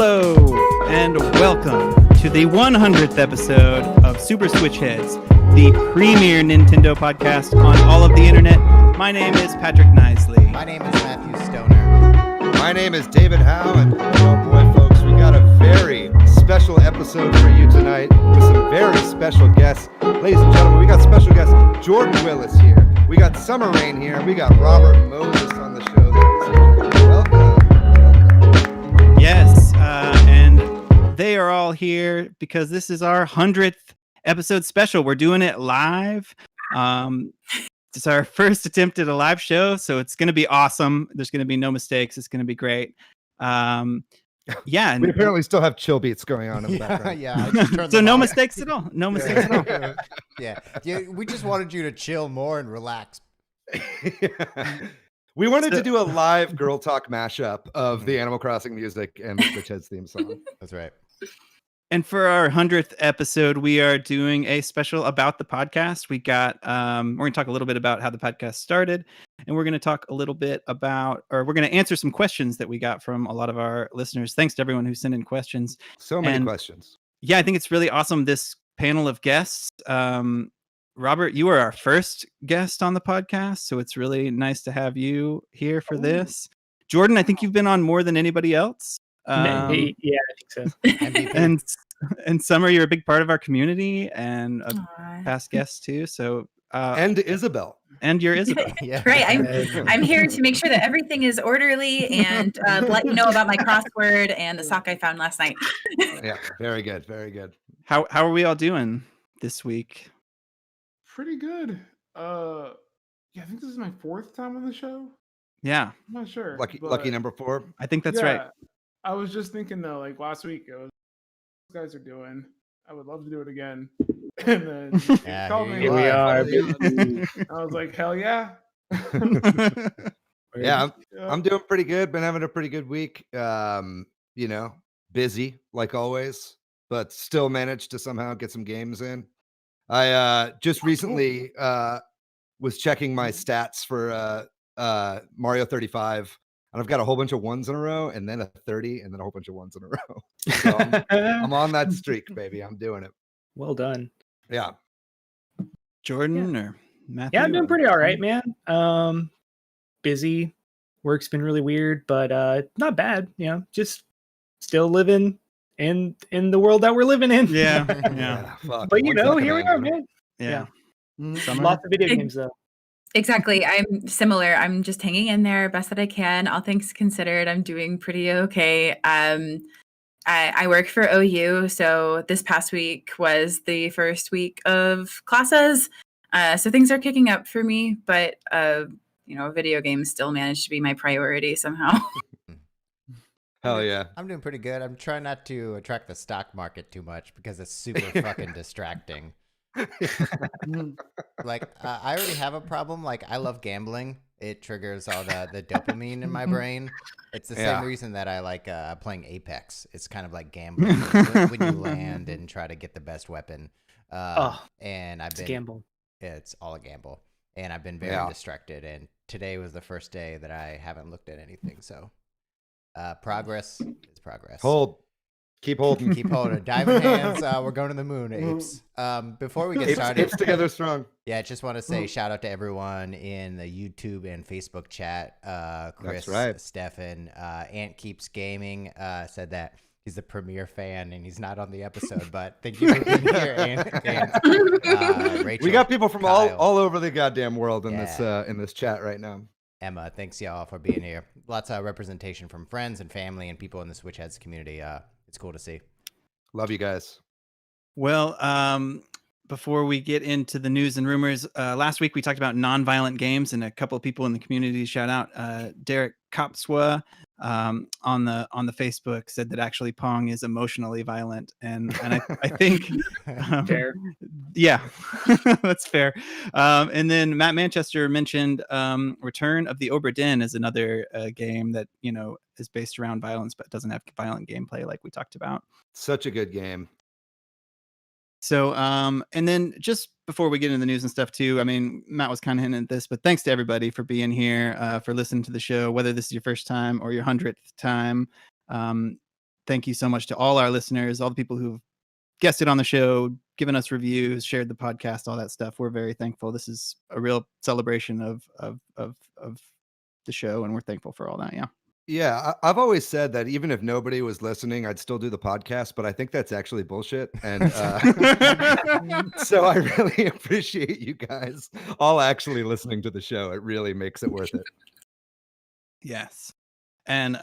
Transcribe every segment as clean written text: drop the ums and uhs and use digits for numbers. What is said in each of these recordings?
Hello, and welcome to the 100th episode of Super Switch Headz, the premier Nintendo podcast on all of the internet. My name is Patrick Knisley. My name is Matthew Stoner. My name is David Howe, and oh boy, folks, we got a very special episode for you tonight with some very special guests. Ladies and gentlemen, we got special guest Jordan Willis here. We got Summer Rain here. We got Robert Moses on the show. Welcome. Yes, and they are all here because this is our 100th episode special. We're doing it live. It's our first attempt at a live show, so it's going to be awesome. There's going to be no mistakes. It's going to be great. Yeah. We apparently still have chill beats going on in the background. Yeah. So no mistakes at all. No mistakes at all. Yeah. We just wanted you to chill more and relax. We wanted to do a live girl talk mashup of the Animal Crossing music and the Switch Headz theme song. That's right. And for our 100th episode, we are doing a special about the podcast. We got, we're going to talk a little bit about how the podcast started, and we're going to talk a little bit about, or we're going to answer some questions that we got from a lot of our listeners. Thanks to everyone who sent in questions. So many questions. Yeah, I think it's really awesome, this panel of guests. Robert, you are our first guest on the podcast, so it's really nice to have you here for this. Jordan, I think you've been on more than anybody else. Yeah, I think so. And Summer, you're a big part of our community and a past guest too. So And Isabel. And you're Isabel. Yeah. Right. I'm here to make sure that everything is orderly and let you know about my crossword and the sock I found last night. Yeah, very good, very good. How are we all doing this week? Pretty good. Yeah, I think this is my fourth time on the show. Yeah. I'm not sure. Lucky number 4. I think that's right. I was just thinking though, like last week, it was what you guys are doing. I would love to do it again. And then called me. Here we are. I was like, hell yeah. Yeah, I'm doing pretty good. Been having a pretty good week. Busy like always, but still managed to somehow get some games in. I just recently was checking my stats for Mario 35, and I've got a whole bunch of ones in a row, and then a 30, and then a whole bunch of ones in a row. So I'm on that streak, baby. I'm doing it. Well done. Yeah. Jordan or Matthew? Yeah, I'm doing pretty all right, man. Busy. Work's been really weird, but not bad. Just still living in the world that we're living in. Yeah. Fuck. But here we are, man. Yeah. Lots of video games though. Exactly. I'm similar. I'm just hanging in there best that I can. All things considered, I'm doing pretty okay. I work for OU, so this past week was the first week of classes. So things are kicking up for me, but video games still manage to be my priority somehow. Hell yeah. I'm doing pretty good. I'm trying not to attract the stock market too much because it's super fucking distracting. Like I already have a problem. Like I love gambling. It triggers all the dopamine in my brain. It's the same reason that I like playing Apex. It's kind of like gambling when you land and try to get the best weapon. And I've been gamble. It's all a gamble, and I've been very distracted. And today was the first day that I haven't looked at anything. So progress is progress. Keep holding. Keep holding. Diamond hands. We're going to the moon, apes. Before we get started, apes together strong. Yeah, just want to say shout out to everyone in the YouTube and Facebook chat. Chris, That's right. Stefan, Ant Keeps Gaming said that he's the premier fan and he's not on the episode, but thank you for being here, Ant. Rachel, We got people from Kyle, all over the goddamn world in this chat right now. Emma, thanks y'all for being here. Lots of representation from friends and family and people in the Switch Headz community. It's cool to see. Love you guys. Well, before we get into the news and rumors, last week we talked about nonviolent games, and a couple of people in the community shout out Derek Kopswa on the Facebook said that actually Pong is emotionally violent, and I think Fair. Yeah, that's fair. And then Matt Manchester mentioned Return of the Obra Dinn as another game that is based around violence but doesn't have violent gameplay like we talked about. Such a good game. So, and then just before we get into the news and stuff too, I mean, Matt was kind of hinting at this, but thanks to everybody for being here, for listening to the show, whether this is your first time or your 100th time. thank you so much to all our listeners, all the people who've guested on the show, given us reviews, shared the podcast, all that stuff. We're very thankful. This is a real celebration of the show, and we're thankful for all that. Yeah. Yeah, I've always said that even if nobody was listening, I'd still do the podcast, but I think that's actually bullshit. And so I really appreciate you guys all actually listening to the show. It really makes it worth it. Yes. And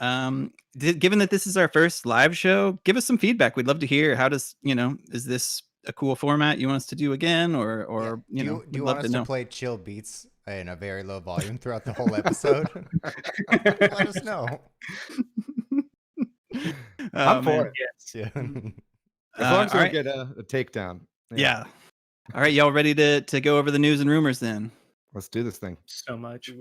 given that this is our first live show, give us some feedback. We'd love to hear. How does, is this a cool format you want us to do again? Or do you want us to play chill beats in a very low volume throughout the whole episode? Let us know. I'm for it. Yes. Yeah. As long as we get a takedown. Yeah. All right, y'all ready to go over the news and rumors then? Let's do this thing. So much.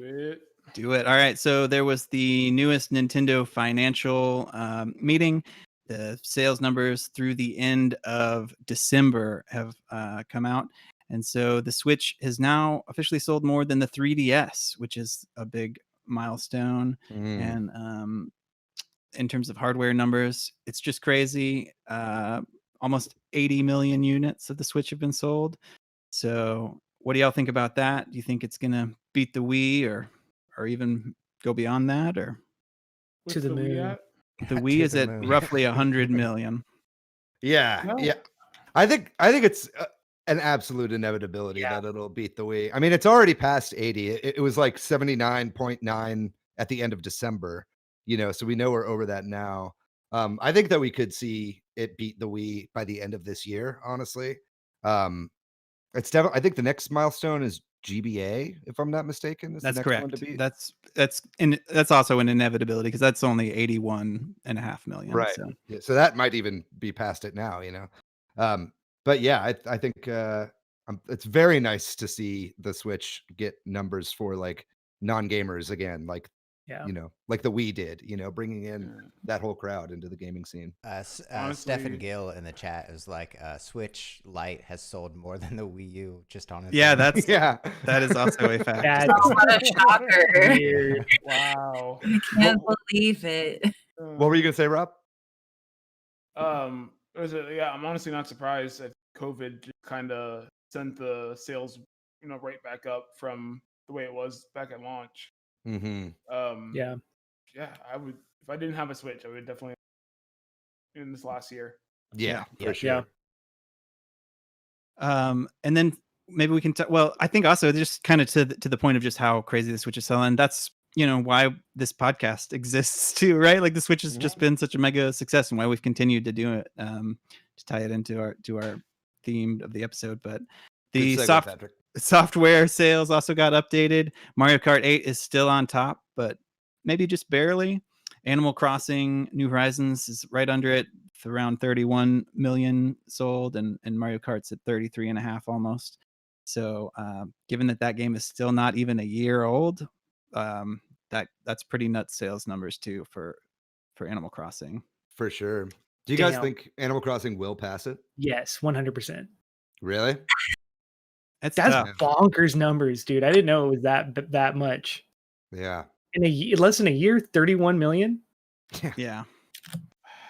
Do it. All right. So there was the newest Nintendo financial meeting. The sales numbers through the end of December have come out. And so the Switch has now officially sold more than the 3DS, which is a big milestone. And in terms of hardware numbers, it's just crazy. Almost 80 million units of the Switch have been sold. So what do y'all think about that? Do you think it's going to beat the Wii or even go beyond that? Or What's to the moon? Wii at? the Wii is at roughly 100 million. Yeah. No. Yeah. I think it's an absolute inevitability that it'll beat the Wii. I mean, it's already past 80. It was like 79.9 at the end of December, so we know we're over that now. I think that we could see it beat the Wii by the end of this year, honestly. It's definitely, I think the next milestone is GBA, if I'm not mistaken. That's correct. That's also an inevitability because that's only 81.5 million. Right. So. Yeah, so that might even be past it now, But yeah, I think it's very nice to see the Switch get numbers for like non-gamers again, like like the Wii did, bringing in that whole crowd into the gaming scene. Stephen Gill in the chat is like, Switch Lite has sold more than the Wii U just on its Yeah, own. that is also a fact. That's what a shocker. Wow. I can't believe it. What were you gonna say, Rob? I'm honestly not surprised that COVID just kind of sent the sales, right back up from the way it was back at launch. Mm-hmm. Yeah, I would, if I didn't have a Switch, I would definitely in this last year. Yeah, for sure. And then maybe we can well, I think also just kind of to the point of just how crazy the Switch is selling. That's why this podcast exists too, right? Like the Switch has just been such a mega success, and why we've continued to do it. To tie it into our theme of the episode, but the software sales also got updated. Mario Kart 8 is still on top, but maybe just barely. Animal Crossing New Horizons is right under it, around 31 million sold, and Mario Kart's at 33.5 almost. So given that game is still not even a year old, that's pretty nuts sales numbers too for Animal Crossing. For sure. Do you guys think Animal Crossing will pass it? Yes, 100%. Really? That's bonkers numbers, dude. I didn't know it was that much. Yeah. In less than a year, 31 million. Yeah.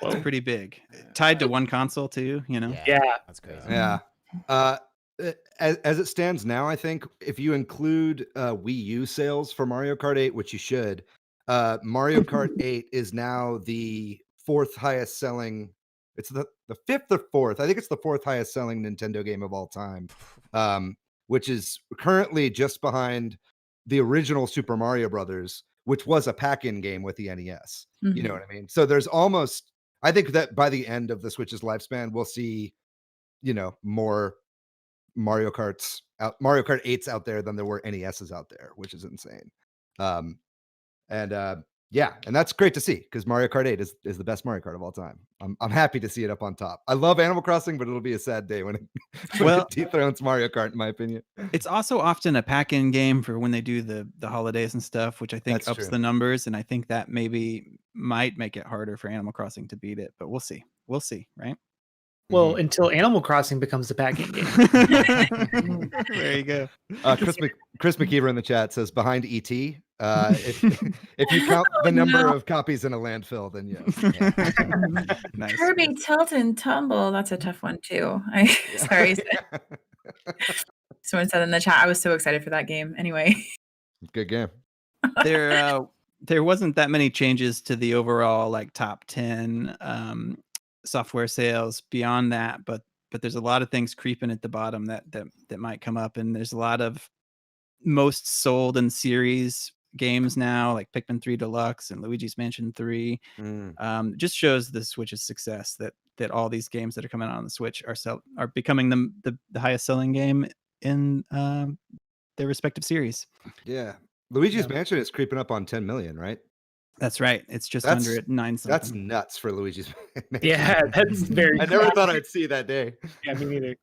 It's pretty big. Tied to one console too, Yeah. That's crazy. Yeah. As it stands now, I think if you include Wii U sales for Mario Kart 8, which you should, Mario Kart 8 is now the fourth highest selling. It's the fifth or fourth. I think it's the fourth highest selling Nintendo game of all time, which is currently just behind the original Super Mario Brothers, which was a pack-in game with the NES. Mm-hmm. You know what I mean? So there's almost, I think that by the end of the Switch's lifespan, we'll see, more Mario Kart 8s out there than there were NESs out there, which is insane. And that's great to see because Mario Kart 8 is the best Mario Kart of all time. I'm happy to see it up on top. I love Animal Crossing, but it'll be a sad day when it dethrones Mario Kart, in my opinion. It's also often a pack-in game for when they do the holidays and stuff, which I think ups the numbers, and I think that might make it harder for Animal Crossing to beat it. But we'll see. We'll see, right? Well, until Animal Crossing becomes the pack-in game. There you go. Chris McKeever in the chat says behind ET. If you count the number no. of copies in a landfill, then yes. Yeah. Nice. Kirby Tilt and Tumble. That's a tough one too. Sorry. Someone said in the chat, I was so excited for that game. Anyway. Good game. There wasn't that many changes to the overall like top 10 software sales beyond that, but there's a lot of things creeping at the bottom that might come up, and there's a lot of most sold in series games now, like Pikmin 3 Deluxe and Luigi's Mansion 3. Just shows the Switch's success that all these games that are coming out on the Switch are becoming the highest selling game in their respective series. Yeah. Luigi's Mansion is creeping up on 10 million, right? That's right. It's just under at 9 something. That's nuts for Luigi's Mansion. Yeah, that's very. I never thought I'd see that day. Yeah, me neither.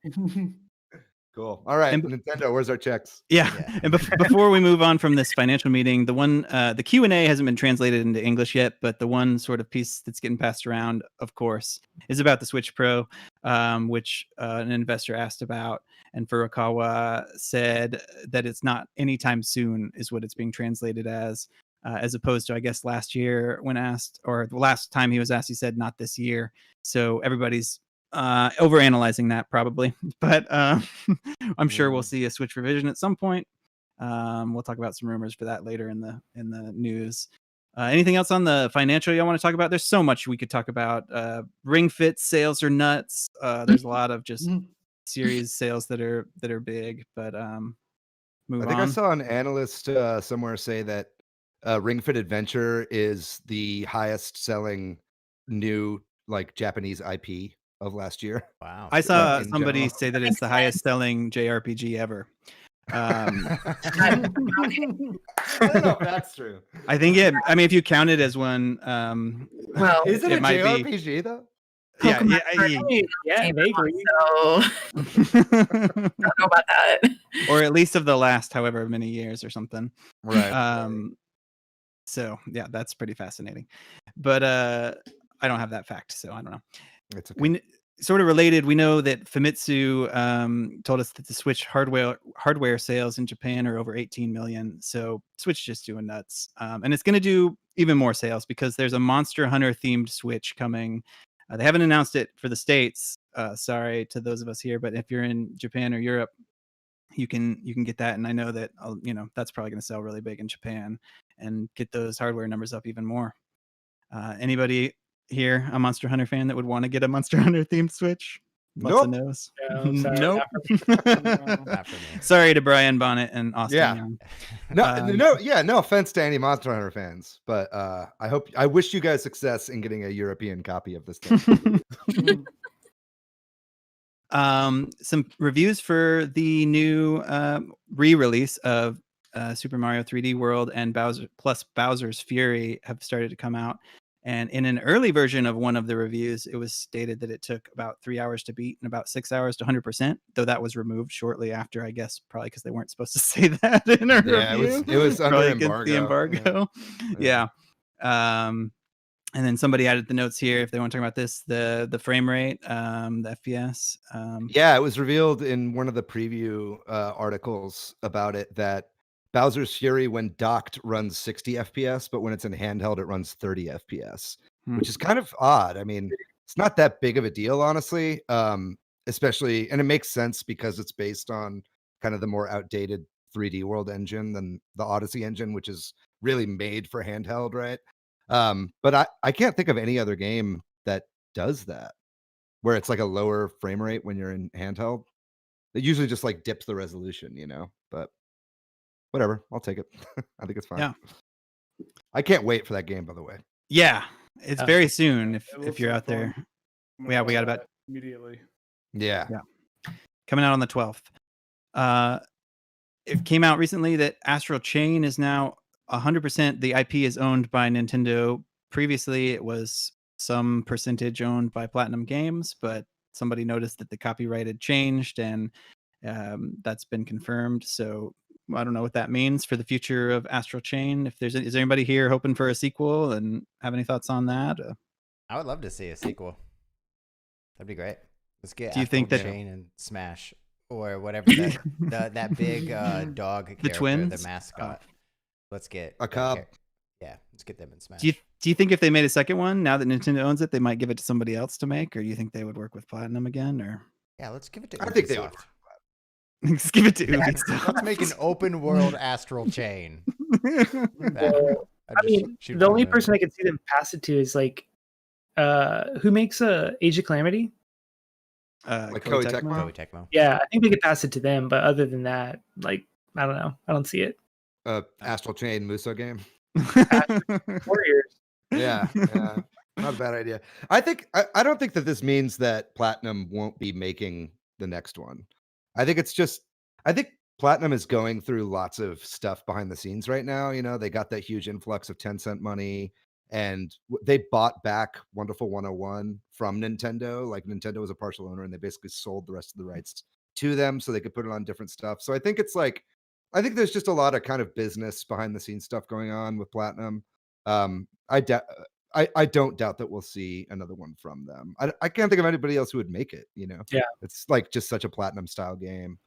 Cool. All right, And- Nintendo, where's our checks? Yeah. Yeah. And before we move on from this financial meeting, the Q&A hasn't been translated into English yet, but the one sort of piece that's getting passed around, of course, is about the Switch Pro, which an investor asked about. And Furukawa said that it's not anytime soon is what it's being translated as opposed to, I guess, last year when asked, or the last time he was asked, he said not this year. So everybody's overanalyzing that probably, but I'm sure we'll see a Switch revision at some point. We'll talk about some rumors for that later in the news. Anything else on the financial y'all want to talk about? There's so much we could talk about. Ring Fit sales are nuts. There's a lot of just series sales that are big, but move I think on. I saw an analyst somewhere say that Ring Fit Adventure is the highest selling new like Japanese IP of last year. Wow. I saw in somebody general. say that it's the highest selling JRPG ever. I don't know if that's true. I think if you count it as one, Well, Is it It a might be. JRPG though? yeah, Pokemon Yeah, vaguely. so don't know about that. or at least of the last however many years or something. Right. So yeah, that's pretty fascinating. But I don't have that fact, so I don't know. It's okay. We sort of related. We know that Famitsu told us that the Switch hardware sales in Japan are over 18 million. So Switch just doing nuts, and it's going to do even more sales because there's a Monster Hunter themed Switch coming. They haven't announced it for the States. Sorry to those of us here, but if you're in Japan or Europe, you can get that. And I know that that's probably going to sell really big in Japan and get those hardware numbers up even more. Anybody here a Monster Hunter fan that would want to get a Monster Hunter themed Switch? Lots of no's. No, sorry, Nope. Not for me. Sorry to Brian Bonnet and Austin Yeah. Young. No offense to any Monster Hunter fans, but I wish you guys success in getting a European copy of this thing. Some reviews for the new re-release of Super Mario 3D World and Bowser's Fury have started to come out. And in an early version of one of the reviews, it was stated that it took about 3 hours to beat and about 6 hours to 100%, though that was removed shortly after, I guess, probably because they weren't supposed to say that in a review. It was under Probably against embargo. the embargo. Yeah. And then somebody added the notes here if they want to talk about this, the frame rate, the FPS. Yeah, it was revealed in one of the preview articles about it that Bowser's Fury, when docked, runs 60 FPS, but when it's in handheld, it runs 30 FPS, which is kind of odd. I mean, it's not that big of a deal, honestly, especially, and it makes sense because it's based on kind of the more outdated 3D World engine than the Odyssey engine, which is really made for handheld, right? But I can't think of any other game that does that, where it's like a lower frame rate when you're in handheld. It usually just like dips the resolution, but whatever, I'll take it. I think it's fine. Yeah. I can't wait for that game, by the way. Yeah, it's very soon It if looks you're like out there. fun. I'm Yeah, gonna we got buy about that immediately. Yeah. coming out on the 12th. It came out recently that Astral Chain is now 100%. The IP is owned by Nintendo. Previously, it was some percentage owned by Platinum Games, but somebody noticed that the copyright had changed, and that's been confirmed. So I don't know what that means for the future of Astral Chain. Is there anybody here hoping for a sequel and have any thoughts on that? I would love to see a sequel. That'd be great. Let's get Do you think Astral that- Chain and Smash or whatever that big dog character, twins? the mascot. Let's get A Cobb. Yeah, let's get them in Smash. Do you think if they made a second one, now that Nintendo owns it, they might give it to somebody else to make, or do you think they would work with Platinum again? Or Yeah, let's give it to I think they would. Ubisoft. just give it to Ubisoft. Let's make an open world astral chain. Well, I mean, the only person I could see them pass it to is like, who makes Age of Calamity? Like Koei Koei Tecmo? Koei Tecmo. Yeah, I think they could pass it to them, but other than that, like, I don't know. I don't see it. Astral Chain Muso game. Warriors. Yeah, not a bad idea. I don't think that this means that Platinum won't be making the next one. I think Platinum is going through lots of stuff behind the scenes right now. You know, they got that huge influx of Tencent money, and they bought back Wonderful 101 from Nintendo. Like, Nintendo was a partial owner, and they basically sold the rest of the rights to them so they could put it on different stuff. So I think there's just a lot of kind of business behind the scenes stuff going on with Platinum. I don't doubt that we'll see another one from them. I can't think of anybody else who would make it. You know, Yeah, it's like just such a Platinum style game.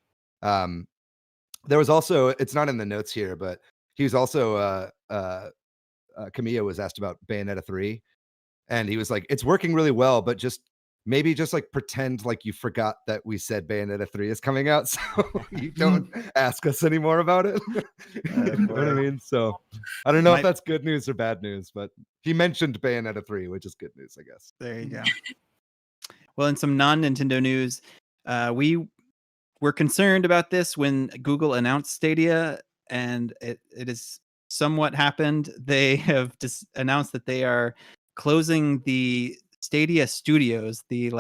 There was also, it's not in the notes here, but he was also Kamiya was asked about Bayonetta 3, and he was like, it's working really well, but maybe just like pretend like you forgot that we said Bayonetta 3 is coming out, so you don't ask us anymore about it. You know what I mean? So I don't know if that's good news or bad news, but he mentioned Bayonetta 3, which is good news, I guess. There you go. Well, in some non-Nintendo news, we were concerned about this when Google announced Stadia, and it is somewhat happened. They have just announced that they are closing the Stadia studios, the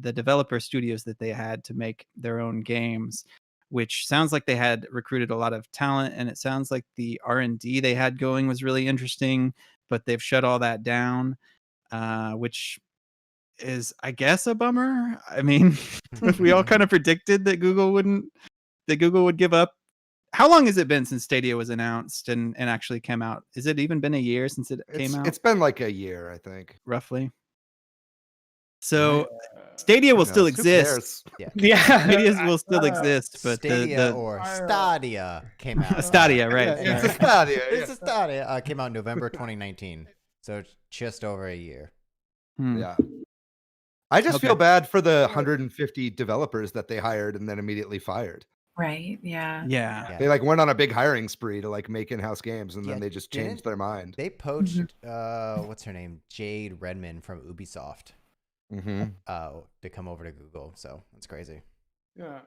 developer studios that they had to make their own games, which sounds like they had recruited a lot of talent, and it sounds like the R&D they had going was really interesting, but they've shut all that down, which is, I guess, a bummer. I mean, we all kind of predicted that Google would give up. How long has it been since Stadia was announced and actually came out? Has it even been a year since it came out? It's been like a year, I think. Roughly. So Stadia will still exist. Yeah. Stadia will still exist, but Stadia or Stadia came out. Stadia, right? Yeah, it's a Stadia. It's a Stadia. Came out in November 2019, so it's just over a year. Yeah. I just feel bad for the 150 developers that they hired and then immediately fired. Right. Yeah. Yeah. They went on a big hiring spree to make in-house games, and then they just changed their mind. They poached what's her name, Jade Redmond from Ubisoft, to come over to Google. So that's crazy. Yeah,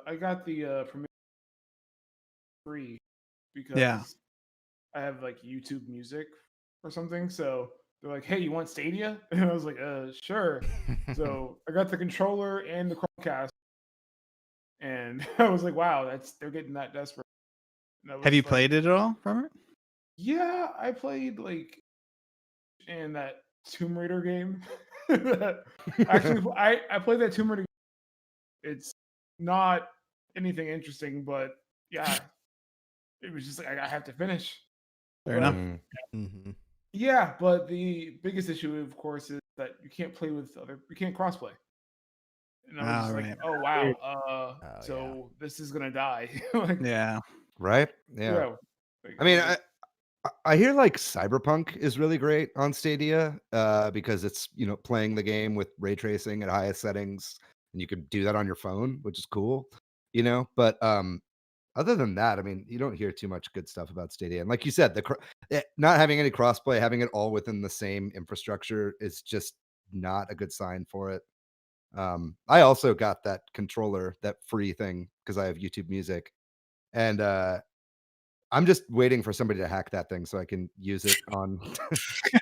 I got the premiere free because I have like YouTube Music or something. So they're like, "Hey, you want Stadia?" And I was like, sure." So I got the controller and the Chromecast, and I was like, "Wow, they're getting that desperate." Have you played it at all, Robert? Yeah, I played in that Tomb Raider game. Actually, I played that Tomb Raider game. It's not anything interesting, but yeah, it was just like I have to finish. Fair enough. Mm-hmm. Yeah, but the biggest issue, of course, is that you can't crossplay. And I was just like, oh wow, so this is gonna die. Right? Yeah. I mean, I hear Cyberpunk is really great on Stadia because it's playing the game with ray tracing at highest settings, and you can do that on your phone, which is cool. But other than that, I mean, you don't hear too much good stuff about Stadia. And like you said, not having any crossplay, having it all within the same infrastructure is just not a good sign for it. I also got that controller, that free thing, because I have YouTube Music, and I'm just waiting for somebody to hack that thing so I can use it on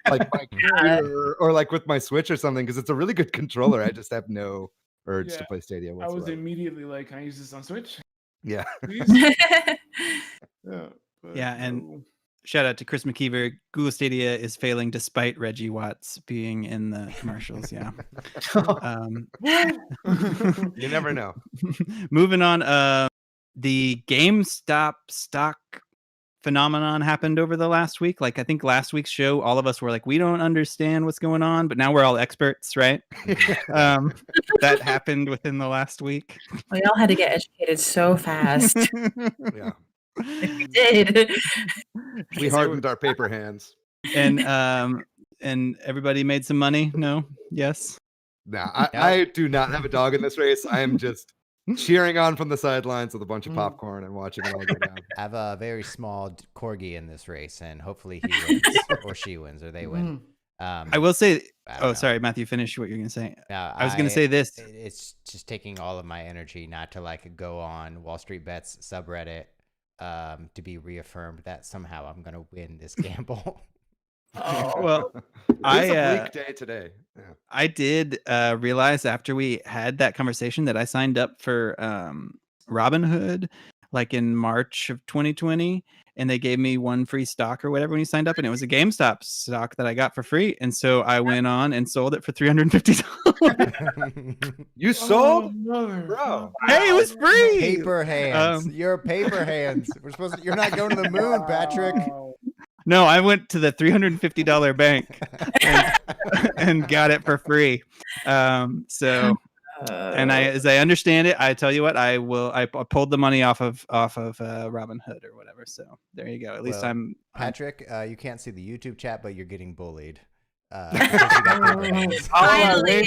my computer or with my Switch or something, because it's a really good controller. I just have no urge to play Stadia whatsoever. I was immediately like, "Can I use this on Switch?" Yeah. And shout out to Chris McKeever. Google Stadia is failing despite Reggie Watts being in the commercials. Yeah. You never know. Moving on. The GameStop stock phenomenon happened over the last week. I think last week's show, all of us were like, we don't understand what's going on, but now we're all experts, right? That happened within the last week. We all had to get educated so fast. Yeah. We did. We hardened our paper hands. And everybody made some money. No, yes. Nah, I do not have a dog in this race. I am just cheering on from the sidelines with a bunch of popcorn and watching it all go down. I have a very small corgi in this race, and hopefully he wins, or she wins, or they win. I will say. I sorry, Matthew. Finish what you're gonna say. No, I was gonna say this. It's just taking all of my energy not to like go on Wall Street Bets subreddit to be reaffirmed that somehow I'm gonna win this gamble. Well, It's a bleak day today. Yeah. I did realize after we had that conversation that I signed up for Robinhood like in March of 2020, and they gave me one free stock or whatever when you signed up, and it was a GameStop stock that I got for free, and so I went on and sold it for $350. You sold, bro? Hey, it was free. Paper hands. You're paper hands. You're not going to the moon, Patrick. No, I went to the $350 bank and got it for free. So, and as I understand it, I tell you what, I pulled the money off of Robinhood or whatever. So there you go. At least I'm Patrick. You can't see the YouTube chat, but you're getting bullied. Finally, now it's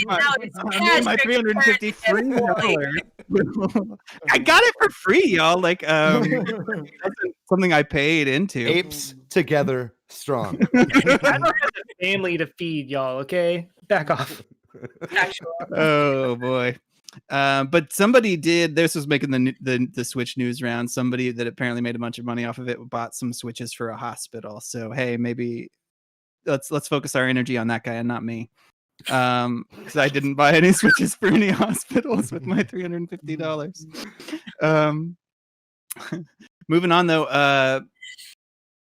my Patrick's $350 turn to get free. I got it for free, y'all. Like something I paid into. Apes together strong. I don't have a family to feed, y'all. Okay, back off. Oh boy. But somebody did. This was making the Switch news round. Somebody that apparently made a bunch of money off of it bought some Switches for a hospital. So hey, maybe let's focus our energy on that guy and not me. Because I didn't buy any Switches for any hospitals with my $350. Moving on though,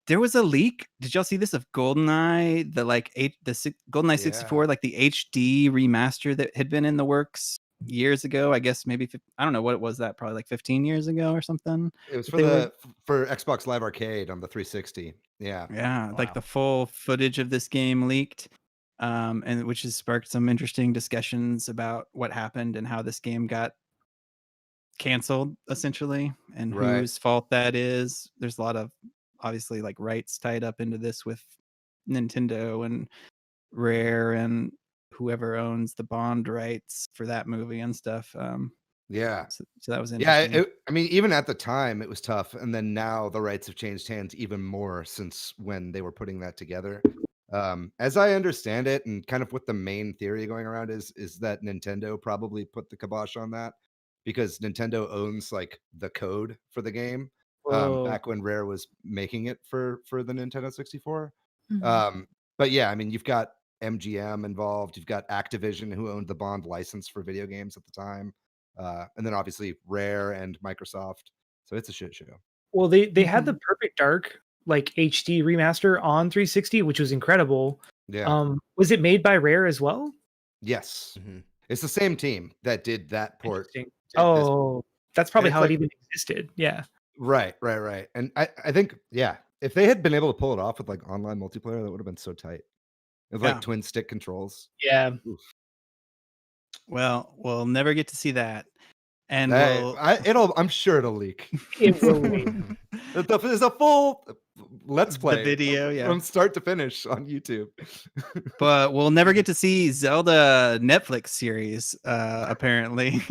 there was a leak. Did y'all see this of GoldenEye? GoldenEye 64, like the HD remaster that had been in the works years ago. I guess maybe I don't know what it was. That probably like 15 years ago or something. It was for Xbox Live Arcade on the 360. Yeah. Yeah, Wow. like the full footage of this game leaked, and which has sparked some interesting discussions about what happened and how this game got canceled, essentially, and whose fault that is. There's a lot of obviously like rights tied up into this with Nintendo and Rare and whoever owns the Bond rights for that movie and stuff. Yeah. So that was interesting. Yeah. I mean, even at the time, it was tough. And then now the rights have changed hands even more since when they were putting that together. As I understand it, and kind of what the main theory going around is that Nintendo probably put the kibosh on that because Nintendo owns like the code for the game. Back when Rare was making it for the Nintendo 64. Mm-hmm. But yeah, I mean, you've got MGM involved. You've got Activision, who owned the Bond license for video games at the time. And then obviously Rare and Microsoft. So it's a shit show. Well, they had the Perfect Dark like HD remaster on 360, which was incredible. Yeah. Was it made by Rare as well? Yes. Mm-hmm. It's the same team that did that port. Oh, that's probably how it even existed. Yeah. Right. And I think, yeah, if they had been able to pull it off with like online multiplayer, that would have been so tight. With like twin stick controls. Yeah. Oof. Well, we'll never get to see that. And I'm sure it'll leak. It will leak. There's a full let's play the video, from start to finish on YouTube. But we'll never get to see Zelda Netflix series, apparently.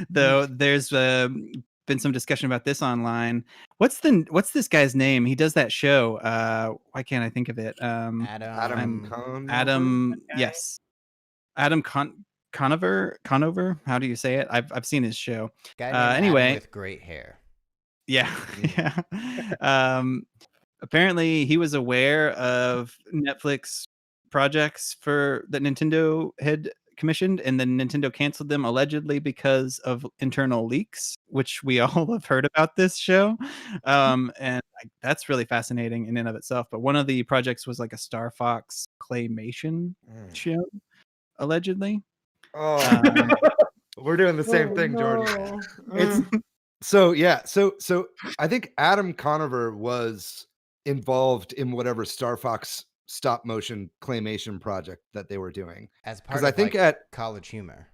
Though there's been some discussion about this online. What's this guy's name? He does that show. Why can't I think of it? Adam Conover. How do you say it? I've seen his show. Anyway, Adam with great hair. Yeah. Apparently, he was aware of Netflix projects that Nintendo had commissioned, and then Nintendo canceled them allegedly because of internal leaks, which we all have heard about this show. And that's really fascinating in and of itself. But one of the projects was like a Star Fox claymation show, allegedly. Oh, we're doing the same thing, Jordan. It's so I think Adam Conover was involved in whatever Star Fox stop motion claymation project that they were doing as part of I think at College Humor.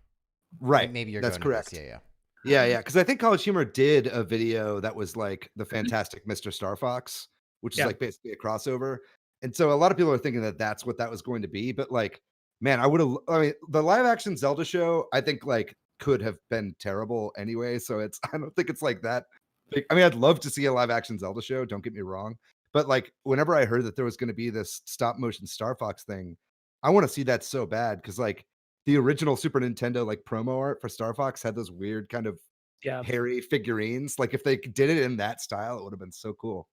Right. Maybe you're that's going correct. To this. Yeah. Yeah. Because I think College Humor did a video that was like the Fantastic Mr. Star Fox, which is like basically a crossover. And so a lot of people are thinking that that's what that was going to be. But like, man, I mean, the live action Zelda show, I think like could have been terrible anyway. So I don't think it's like that. Like, I mean, I'd love to see a live action Zelda show. Don't get me wrong. But like, whenever I heard that there was going to be this stop motion Star Fox thing, I want to see that so bad. Cause like the original Super Nintendo, like promo art for Star Fox had those weird kind of hairy figurines. Like if they did it in that style, it would have been so cool.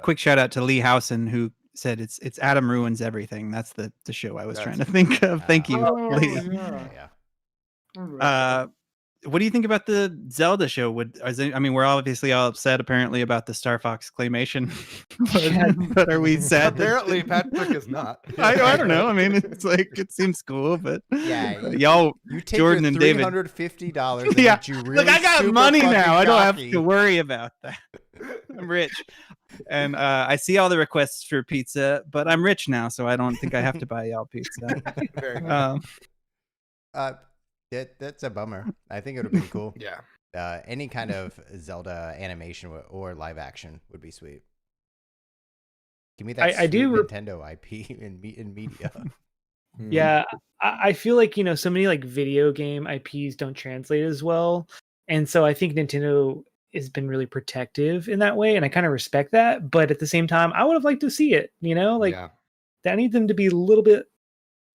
Quick shout out to Lee Howson, who said it's Adam Ruins Everything. That's the show I was trying to think of. Thank you, Lee. What do you think about the Zelda show? We're obviously all upset apparently about the Star Fox claymation, but are we sad? Apparently, Patrick is not. I don't know. I mean, it's like it seems cool, but you take Jordan your and David, $350. Yeah, you really look, I got money now. cocky. I don't have to worry about that. I'm rich, and I see all the requests for pizza, but I'm rich now, so I don't think I have to buy y'all pizza. Very good. That's a bummer. I think it would have been cool. Yeah. Any kind of Zelda animation or live action would be sweet. Give me that Nintendo IP in media. Yeah, I feel like, so many like video game IPs don't translate as well. And so I think Nintendo has been really protective in that way. And I kind of respect that. But at the same time, I would have liked to see it, I need them to be a little bit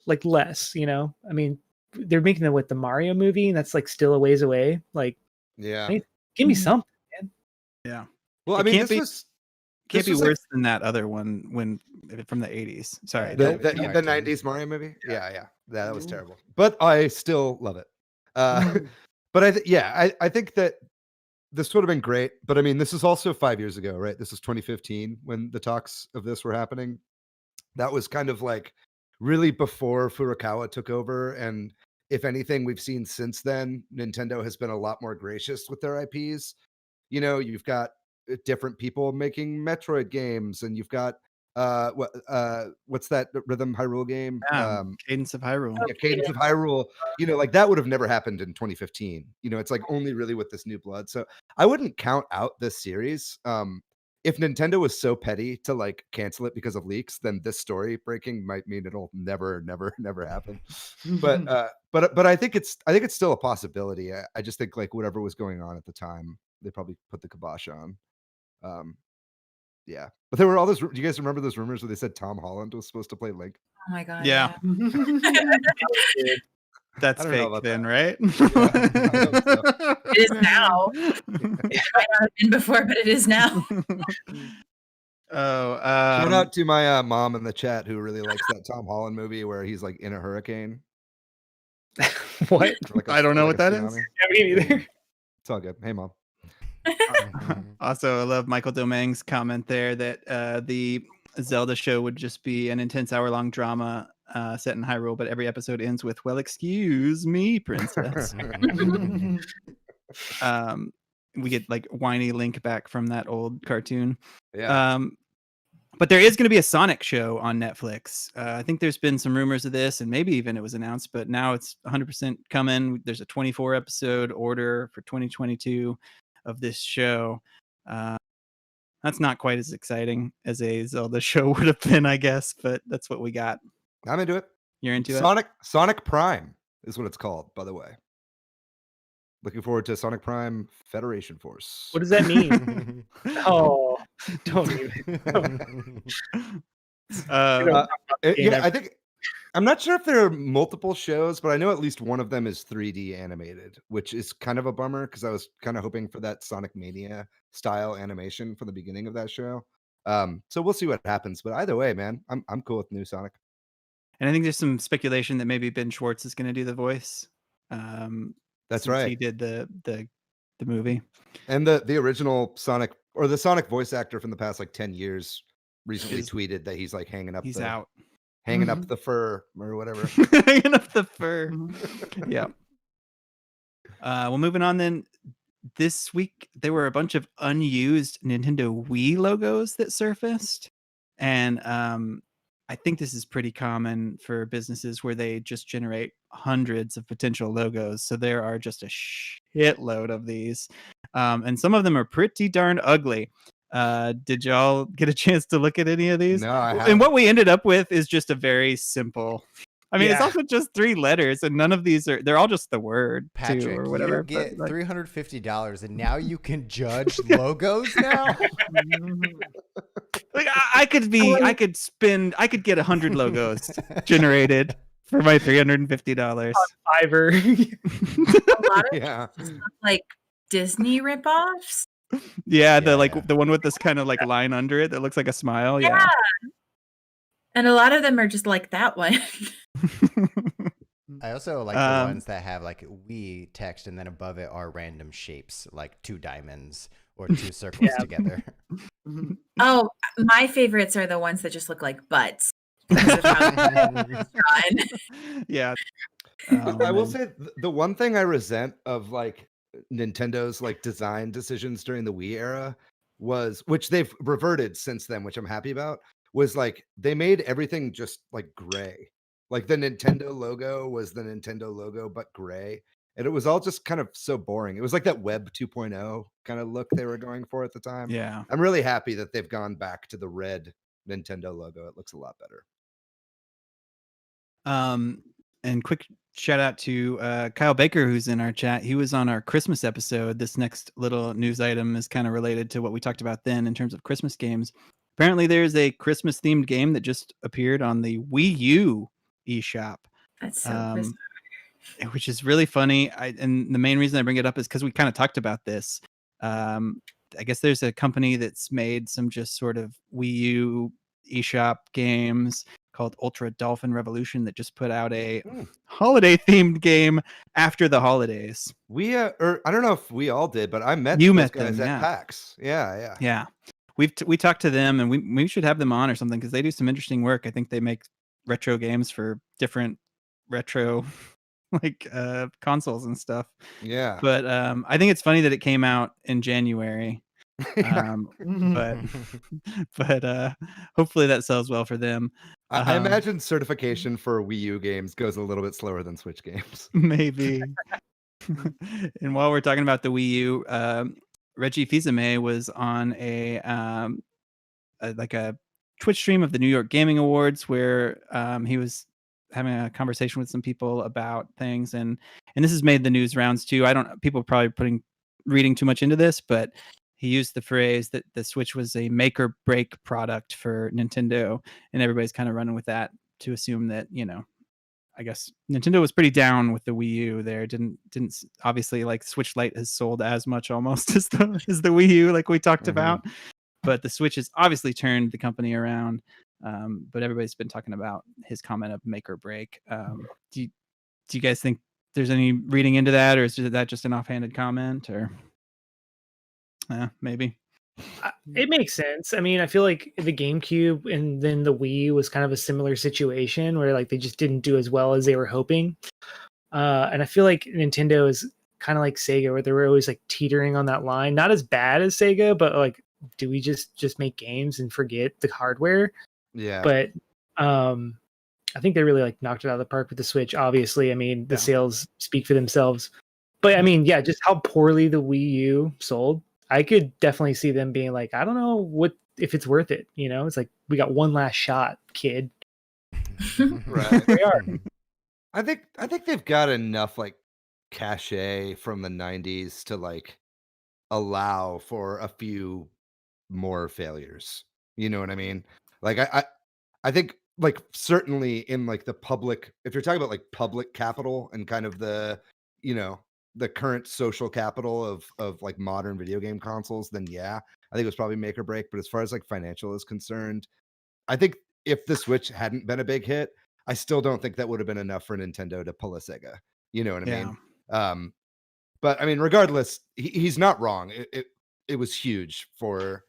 like less, I mean, they're making the Mario movie, and that's like still a ways away. Like, give me something, man. Yeah. Well, I mean, can't be worse than that other one from the 80s. Sorry, the 90s Mario movie. Yeah, that was terrible, but I still love it. But I think that this would have been great. But I mean, this is also 5 years ago, right? This is 2015 when the talks of this were happening. That was kind of like really before Furukawa took over, and if anything, we've seen since then, Nintendo has been a lot more gracious with their IPs. You've got different people making Metroid games, and you've got what's that Rhythm Hyrule game? Cadence of Hyrule. Yeah, Cadence of Hyrule. Like that would have never happened in 2015. It's like only really with this new blood. So I wouldn't count out this series. If Nintendo was so petty to like cancel it because of leaks, then this story breaking might mean it'll never happen. But I think it's still a possibility. I just think like whatever was going on at the time, they probably put the kibosh on. But there were all those. Do you guys remember those rumors where they said Tom Holland was supposed to play Link? Oh my god. Yeah. That's fake then, right? It is now. It might not have been before, but it is now. Shout out to my mom in the chat who really likes that Tom Holland movie where he's like in a hurricane. What? I don't know what that is. Me neither. It's all good. Hey, Mom. Also, I love Michael Domingue's comment there that the Zelda show would just be an intense hour-long drama set in Hyrule, but every episode ends with, "Well, excuse me, princess." We get like whiny Link back from that old cartoon. But there is going to be a Sonic show on Netflix. I think there's been some rumors of this, and maybe even it was announced, but now it's 100% coming. There's a 24 episode order for 2022 of this show. That's not quite as exciting as a Zelda show would have been, I guess, but that's what we got. I'm into it. You're into it? Sonic Prime is what it's called, by the way. Looking forward to Sonic Prime Federation Force. What does that mean? Oh, don't even. I think I'm not sure if there are multiple shows, but I know at least one of them is 3D animated, which is kind of a bummer because I was kind of hoping for that Sonic Mania style animation for the beginning of that show. So we'll see what happens. But either way, man, I'm cool with new Sonic. And I think there's some speculation that maybe Ben Schwartz is going to do the voice. That's right. He did the movie. And the original Sonic, or the Sonic voice actor from the past like 10 years recently tweeted that he's like hanging up the fur or whatever. Hanging up the fur. Yeah. Well, moving on then. This week there were a bunch of unused Nintendo Wii logos that surfaced, and I think this is pretty common for businesses where they just generate hundreds of potential logos. So there are just a shitload of these, and some of them are pretty darn ugly. Did y'all get a chance to look at any of these? No, I And haven't. what we ended up with is just a very simple. I mean, it's Yeah. also just 3 letters, and none of these they're all just the word too, Patrick, or whatever. you get but, like, $350, and now you can judge logos now. like I could get 100 logos generated for my $350. Fiverr. A lot of Yeah. like Disney ripoffs. Yeah, Yeah. the one with this kind of like line under it that looks like a smile. Yeah. And a lot of them are just like that one. I also like the ones that have like we text and then above it are random shapes, like 2 diamonds or 2 circles together. Oh, my favorites are the ones that just look like butts. because of how it's drawn. Yeah. I will say the one thing I resent of like Nintendo's like design decisions during the Wii era was, which they've reverted since then, which I'm happy about, was like they made everything just like gray. Like the Nintendo logo was the Nintendo logo, but gray. And it was all just kind of so boring. It was like that Web 2.0 kind of look they were going for at the time. Yeah. I'm really happy that they've gone back to the red Nintendo logo. It looks a lot better. And quick shout out to Kyle Baker, who's in our chat. He was on our Christmas episode. This next little news item is kind of related to what we talked about then in terms of Christmas games. Apparently, there's a Christmas themed game that just appeared on the Wii U eShop. That's so Christmas. Which is really funny. And the main reason I bring it up is because we kind of talked about this. I guess there's a company that's made some just sort of Wii U eShop games called Ultra Dolphin Revolution that just put out a holiday themed game after the holidays. We or I don't know if we all did, but I met You those met guys them, at yeah. PAX. Yeah. Yeah. We talked to them, and we should have them on or something because they do some interesting work. I think they make retro games for different retro like consoles and stuff. Yeah. But I think it's funny that it came out in January. But hopefully that sells well for them. I imagine certification for Wii U games goes a little bit slower than Switch games. Maybe. And while we're talking about the Wii U, Reggie Fils-Aimé was on a Twitch stream of the New York Gaming Awards where he was having a conversation with some people about things, and this has made the news rounds too. People are probably reading too much into this, but he used the phrase that the Switch was a make or break product for Nintendo, and everybody's kind of running with that to assume that, I guess Nintendo was pretty down with the Wii U there. Didn't obviously, like, Switch Lite has sold as much almost as the Wii U, like we talked about, but the Switch has obviously turned the company around. But everybody's been talking about his comment of make or break. Do you guys think there's any reading into that, or is that just an offhanded comment, or maybe? It makes sense. I mean, I feel like the GameCube and then the Wii was kind of a similar situation where like they just didn't do as well as they were hoping. And I feel like Nintendo is kind of like Sega, where they were always like teetering on that line. Not as bad as Sega, but like, do we just make games and forget the hardware? Yeah. But I think they really like knocked it out of the park with the Switch. Obviously, I mean, the sales speak for themselves. But I mean, yeah, just how poorly the Wii U sold. I could definitely see them being like, I don't know if it's worth it. It's like, we got one last shot, kid. Right. They are. I think they've got enough like cachet from the 90s to like allow for a few more failures. You know what I mean? Like I think like certainly in like the public, if you're talking about like public capital and kind of the current social capital of like modern video game consoles, then yeah, I think it was probably make or break. But as far as like financial is concerned, I think if the Switch hadn't been a big hit, I still don't think that would have been enough for Nintendo to pull a Sega. You know what I mean? But I mean, regardless, he's not wrong. It was huge for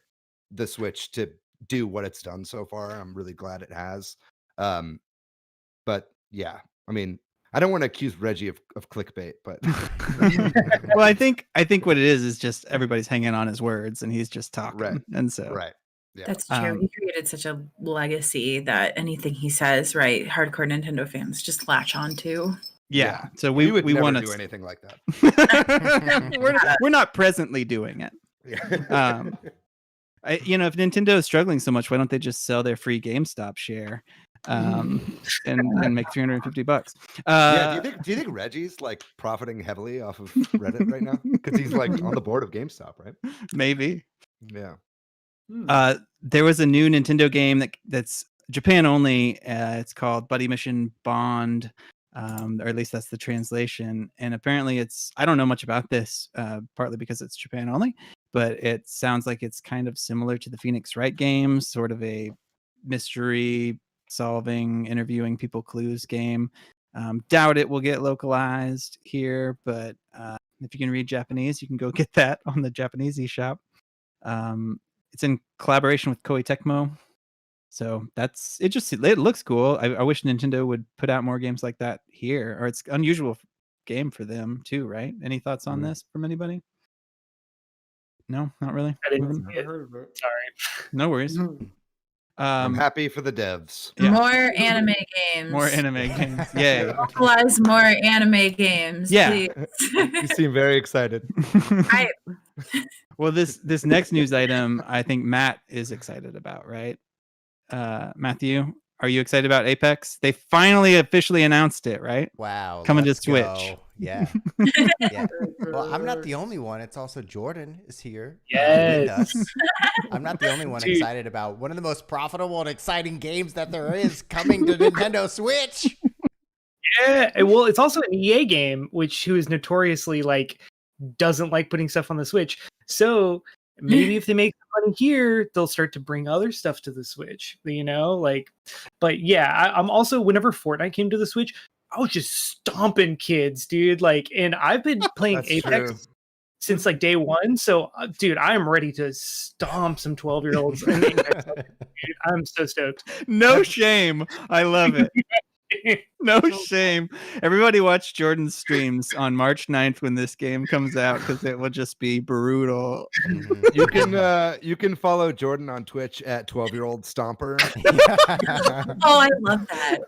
the Switch to do what it's done so far. I'm really glad it has. But yeah, I mean, I don't want to accuse Reggie of clickbait, but Well, I think what it is just everybody's hanging on his words and he's just talking. Right. And so Yeah. That's true. He created such a legacy that anything he says, right, hardcore Nintendo fans just latch on to. Yeah. So we would never want do to anything like that. we're not presently doing it. Yeah. If Nintendo is struggling so much, why don't they just sell their free GameStop share and make $350? Yeah, do you think Reggie's like profiting heavily off of Reddit right now? Because he's like on the board of GameStop, right? Maybe. Yeah. There was a new Nintendo game that's Japan only. It's called Buddy Mission Bond, or at least that's the translation. And apparently I don't know much about this, partly because it's Japan only, but it sounds like it's kind of similar to the Phoenix Wright games, sort of a mystery solving, interviewing people clues game. Doubt it will get localized here, but if you can read Japanese, you can go get that on the Japanese eShop. It's in collaboration with Koei Tecmo. So it looks cool. I wish Nintendo would put out more games like that here, or it's unusual game for them too, right? Any thoughts on this from anybody? No, not really. I didn't Never heard of it. Sorry. No worries. I'm happy for the devs. Yeah. More anime games. More anime games. Yay. Localize more anime games. Yeah. Please. You seem very excited. Well, this next news item, I think Matt is excited about, right? Matthew, are you excited about Apex? They finally officially announced it, right? Wow. Coming to let's Switch. go. Yeah. Yeah. Well, I'm not the only one. It's also Jordan is here. Yes. With us. I'm not the only one Dude. excited about one of the most profitable and exciting games that there is coming to Nintendo Switch. Yeah, well, it's also an EA game, who is notoriously doesn't like putting stuff on the Switch. So maybe if they make money here, they'll start to bring other stuff to the Switch. But yeah, I'm also, whenever Fortnite came to the Switch, I was just stomping kids, dude. And I've been playing That's Apex true. since day one. So, dude, I'm ready to stomp some 12-year-olds. I'm so stoked. No shame. I love it. No shame. Everybody watch Jordan's streams on March 9th when this game comes out, because it will just be brutal. You can follow Jordan on Twitch at 12-year-old Stomper. Oh, I love that.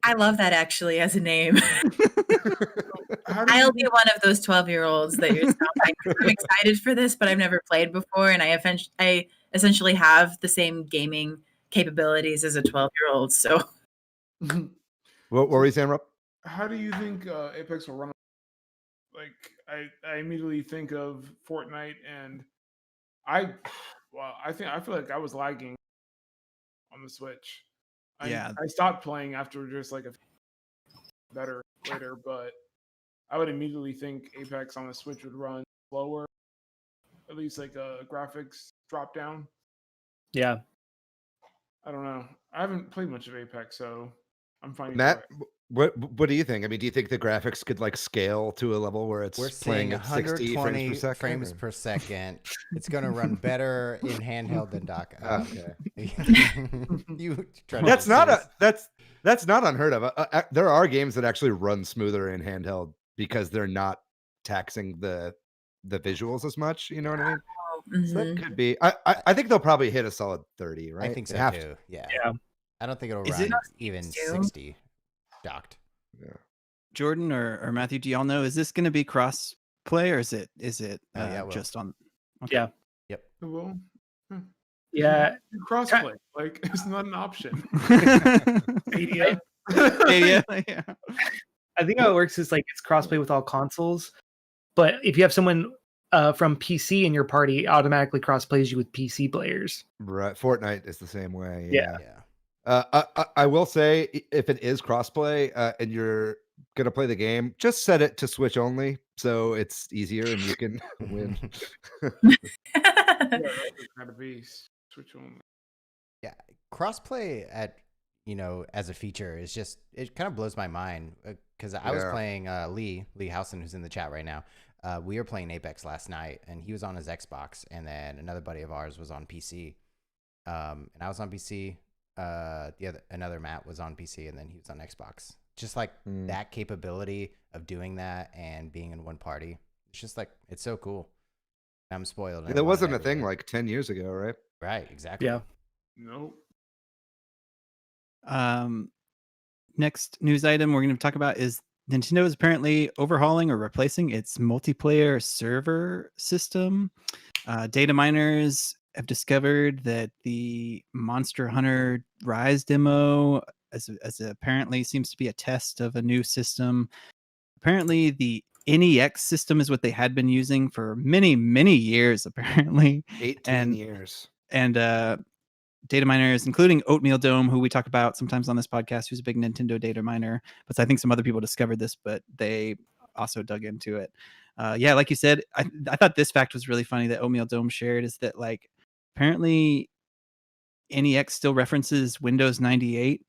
I love that actually as a name. I'll be one of those 12-year-olds that you're stopping. I'm excited for this, but I've never played before, and I essentially have the same gaming capabilities as a 12-year-old. So. What were you saying, Rob? How do you think Apex will run? I immediately think of Fortnite, and I feel like I was lagging on the Switch. I stopped playing after just a better later, but I would immediately think Apex on the Switch would run slower, at least a graphics drop down. Yeah. I don't know. I haven't played much of Apex, so I'm finding Matt, what do you think? I mean, do you think the graphics could scale to a level where it's We're playing seeing at 60 120 frames per second? frames per second. It's going to run better in handheld than dock. Okay. That's not unheard of. There are games that actually run smoother in handheld because they're not taxing the visuals as much. You know what I mean? So that could be. I think they'll probably hit a solid 30, right? I think so They have too. to. Yeah. Yeah. I don't think it'll Is run it even too? 60 docked. Yeah. Jordan or Matthew, do y'all know, is this going to be cross play, or is it yeah, it will. just on? Okay. Yeah. Yep. Well, Yeah. crossplay, it's not an option. Stadia. Yeah. I think how it works is it's crossplay with all consoles, but if you have someone from PC in your party, it automatically crossplays you with PC players. Right. Fortnite is the same way. Yeah. I will say, if it is crossplay and you're gonna play the game, just set it to Switch only, so it's easier and you can win. Gotta be Switch only. Yeah. Crossplay as a feature is just, it kind of blows my mind because I was playing Lee Housen, who's in the chat right now. We were playing Apex last night, and he was on his Xbox, and then another buddy of ours was on PC, and I was on PC. Another Matt was on PC, and then he was on Xbox. Just that capability of doing that and being in one party, it's just it's so cool. I'm spoiled. That wasn't a thing 10 years ago, right? Right, exactly. Yeah. Nope. next news item we're going to talk about is Nintendo is apparently overhauling or replacing its multiplayer server system. Data miners have discovered that the Monster Hunter Rise demo, as apparently seems to be a test of a new system. Apparently, the NEX system is what they had been using for many, many years. Apparently, 18 years. And data miners, including Oatmeal Dome, who we talk about sometimes on this podcast, who's a big Nintendo data miner. But I think some other people discovered this, but they also dug into it. Yeah, like you said, I thought this fact was really funny that Oatmeal Dome shared, is that like apparently NEX still references Windows 98.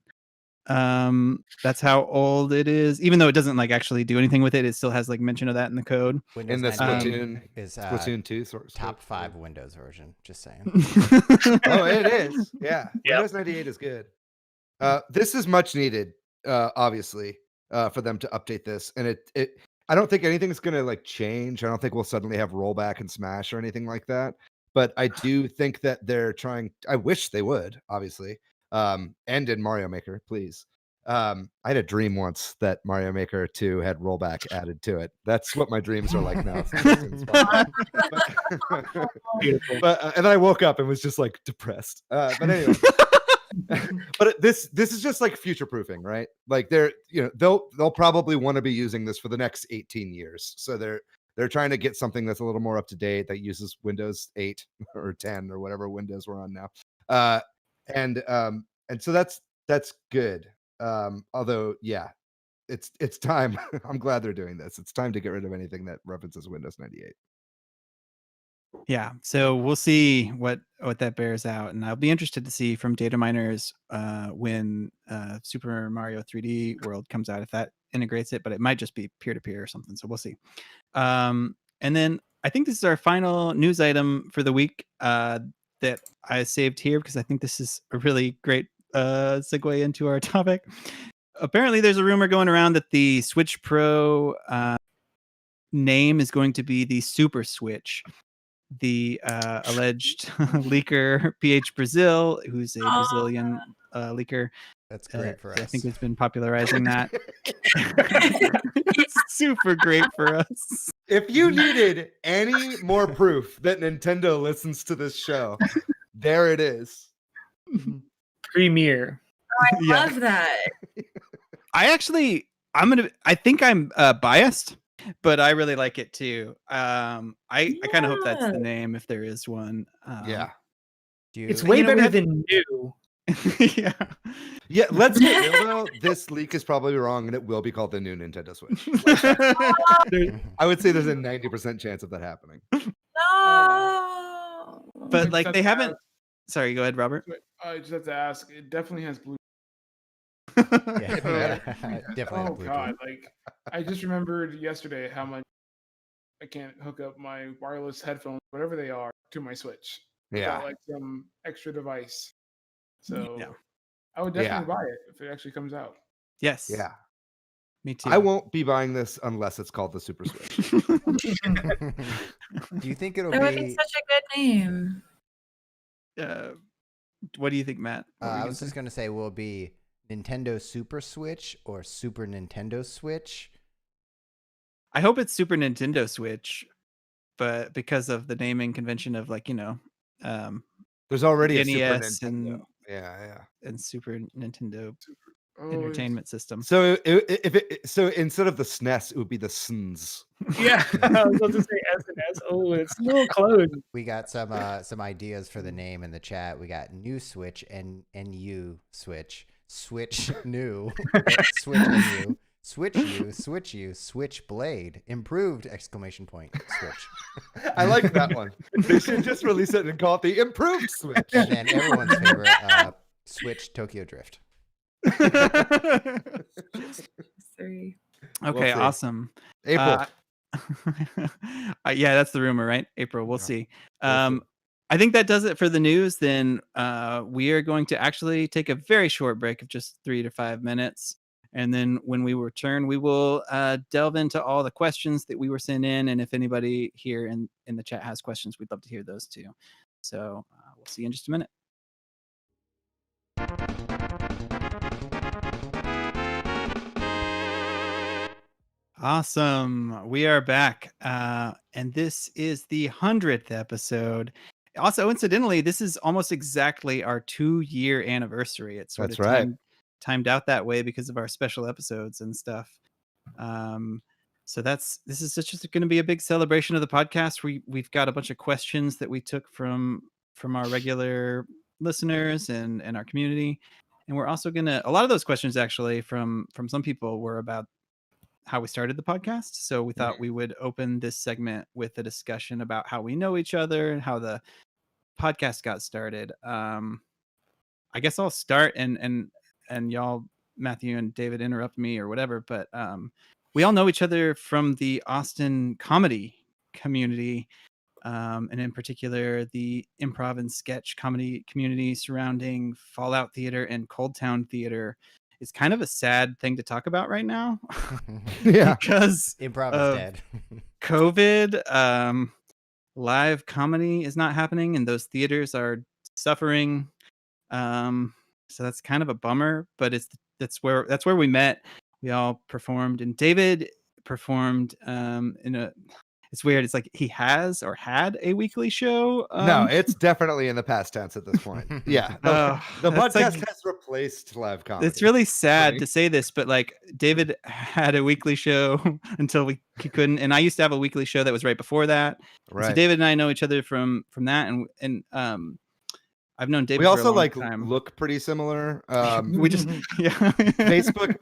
That's how old it is, even though it doesn't like actually do anything with it. It still has like mention of that in the code. Windows In the 98 Splatoon is Splatoon 2 top 5 Windows version. Just saying. Oh, it is. Yeah. Yep. Windows 98 is good. This is much needed, obviously, for them to update this. And it I don't think anything's gonna like change. I don't think we'll suddenly have rollback and smash or anything like that. But I do think that they're trying. I wish they would, obviously. And in Mario Maker, please. I had a dream once that Mario Maker 2 had rollback added to it. That's what my dreams are like now. But and then I woke up and was just like depressed. But anyway. But this is just like future proofing, right? Like they'll probably want to be using this for the next 18 years. So they're trying to get something that's a little more up to date that uses Windows 8 or 10 or whatever Windows we're on now. And so that's good. Although yeah, it's time. I'm glad they're doing this. It's time to get rid of anything that references Windows 98. Yeah, so we'll see what that bears out, and I'll be interested to see from data miners when Super Mario 3D World comes out, if that integrates it, but it might just be peer-to-peer or something, so we'll see. And then I think this is our final news item for the week that I saved here because I think this is a really great segue into our topic. Apparently, there's a rumor going around that the Switch Pro name is going to be the Super Switch. The alleged leaker PH Brazil, who's a Brazilian leaker. That's great for us. I think has been popularizing that. It's super great for us. If you needed any more proof that Nintendo listens to this show, there it is. Premiere. I love that. I think I'm biased, but I really like it too. I kind of hope that's the name if there is one. Yeah. It's way better than new. Yeah. Yeah, let's get real though. This leak is probably wrong and it will be called the new Nintendo Switch. I would say there's a 90% chance of that happening. No. But like they haven't. Sorry, go ahead, Robert. I just have to ask. It definitely has Bluetooth. Yeah, definitely. Oh god! Like I just remembered yesterday how much I can't hook up my wireless headphones, whatever they are, to my Switch. Yeah. Without, like some extra device. So Yeah. I would definitely buy it if it actually comes out. Yes. Yeah. Me too. I won't be buying this unless it's called the Super Switch. Do you think it'll That would be such a good name. What do you think, Matt? I was just gonna say, will it be Nintendo Super Switch or Super Nintendo Switch? I hope it's Super Nintendo Switch, but because of the naming convention of like, There's already a NES Super Nintendo. and and Super Nintendo Oh, Entertainment System. So so instead of the SNES, it would be the SNS. Yeah, I was about to say SNS. Oh, it's a little close. We got some ideas for the name in the chat. We got New Switch and NU Switch, Switch New, Switch NU, Switch U, Switch U, Switch Blade, improved ! Switch. I like that one. They should just release it and call it the improved Switch. And then everyone's favorite, Switch Tokyo Drift. Three. Okay, see. awesome. April. Yeah, that's the rumor, right? April. We'll see. We'll see. I think that does it for the news. Then we are going to actually take a very short break of just 3 to 5 minutes. And then when we return, we will delve into all the questions that we were sent in. And if anybody here in the chat has questions, we'd love to hear those too. So we'll see you in just a minute. Awesome. We are back. And this is the 100th episode. Also, incidentally, this is almost exactly our 2-year anniversary. It's sort That's of right. timed out that way because of our special episodes and stuff. So this is just going to be a big celebration of the podcast. We've got a bunch of questions that we took from our regular listeners and our community. And we're also a lot of those questions actually from some people were about how we started the podcast. So we thought we would open this segment with a discussion about how we know each other and how the podcast got started. I guess I'll start and y'all, Matthew and David, interrupt me or whatever. But we all know each other from the Austin comedy community, and in particular the improv and sketch comedy community surrounding Fallout Theater and Cold Town Theater. It's kind of a sad thing to talk about right now. Yeah. Because improv is dead. COVID, live comedy is not happening and those theaters are suffering. So that's kind of a bummer, but that's where we met. We all performed, and David performed it's weird. It's like he has or had a weekly show. No, it's definitely in the past tense at this point. Yeah. The podcast has replaced live comedy. It's really sad to say this, but like David had a weekly show until he couldn't. And I used to have a weekly show that was right before that. Right. So David and I know each other from that. And I've known David. We also for a long time. look pretty similar. We just Facebook,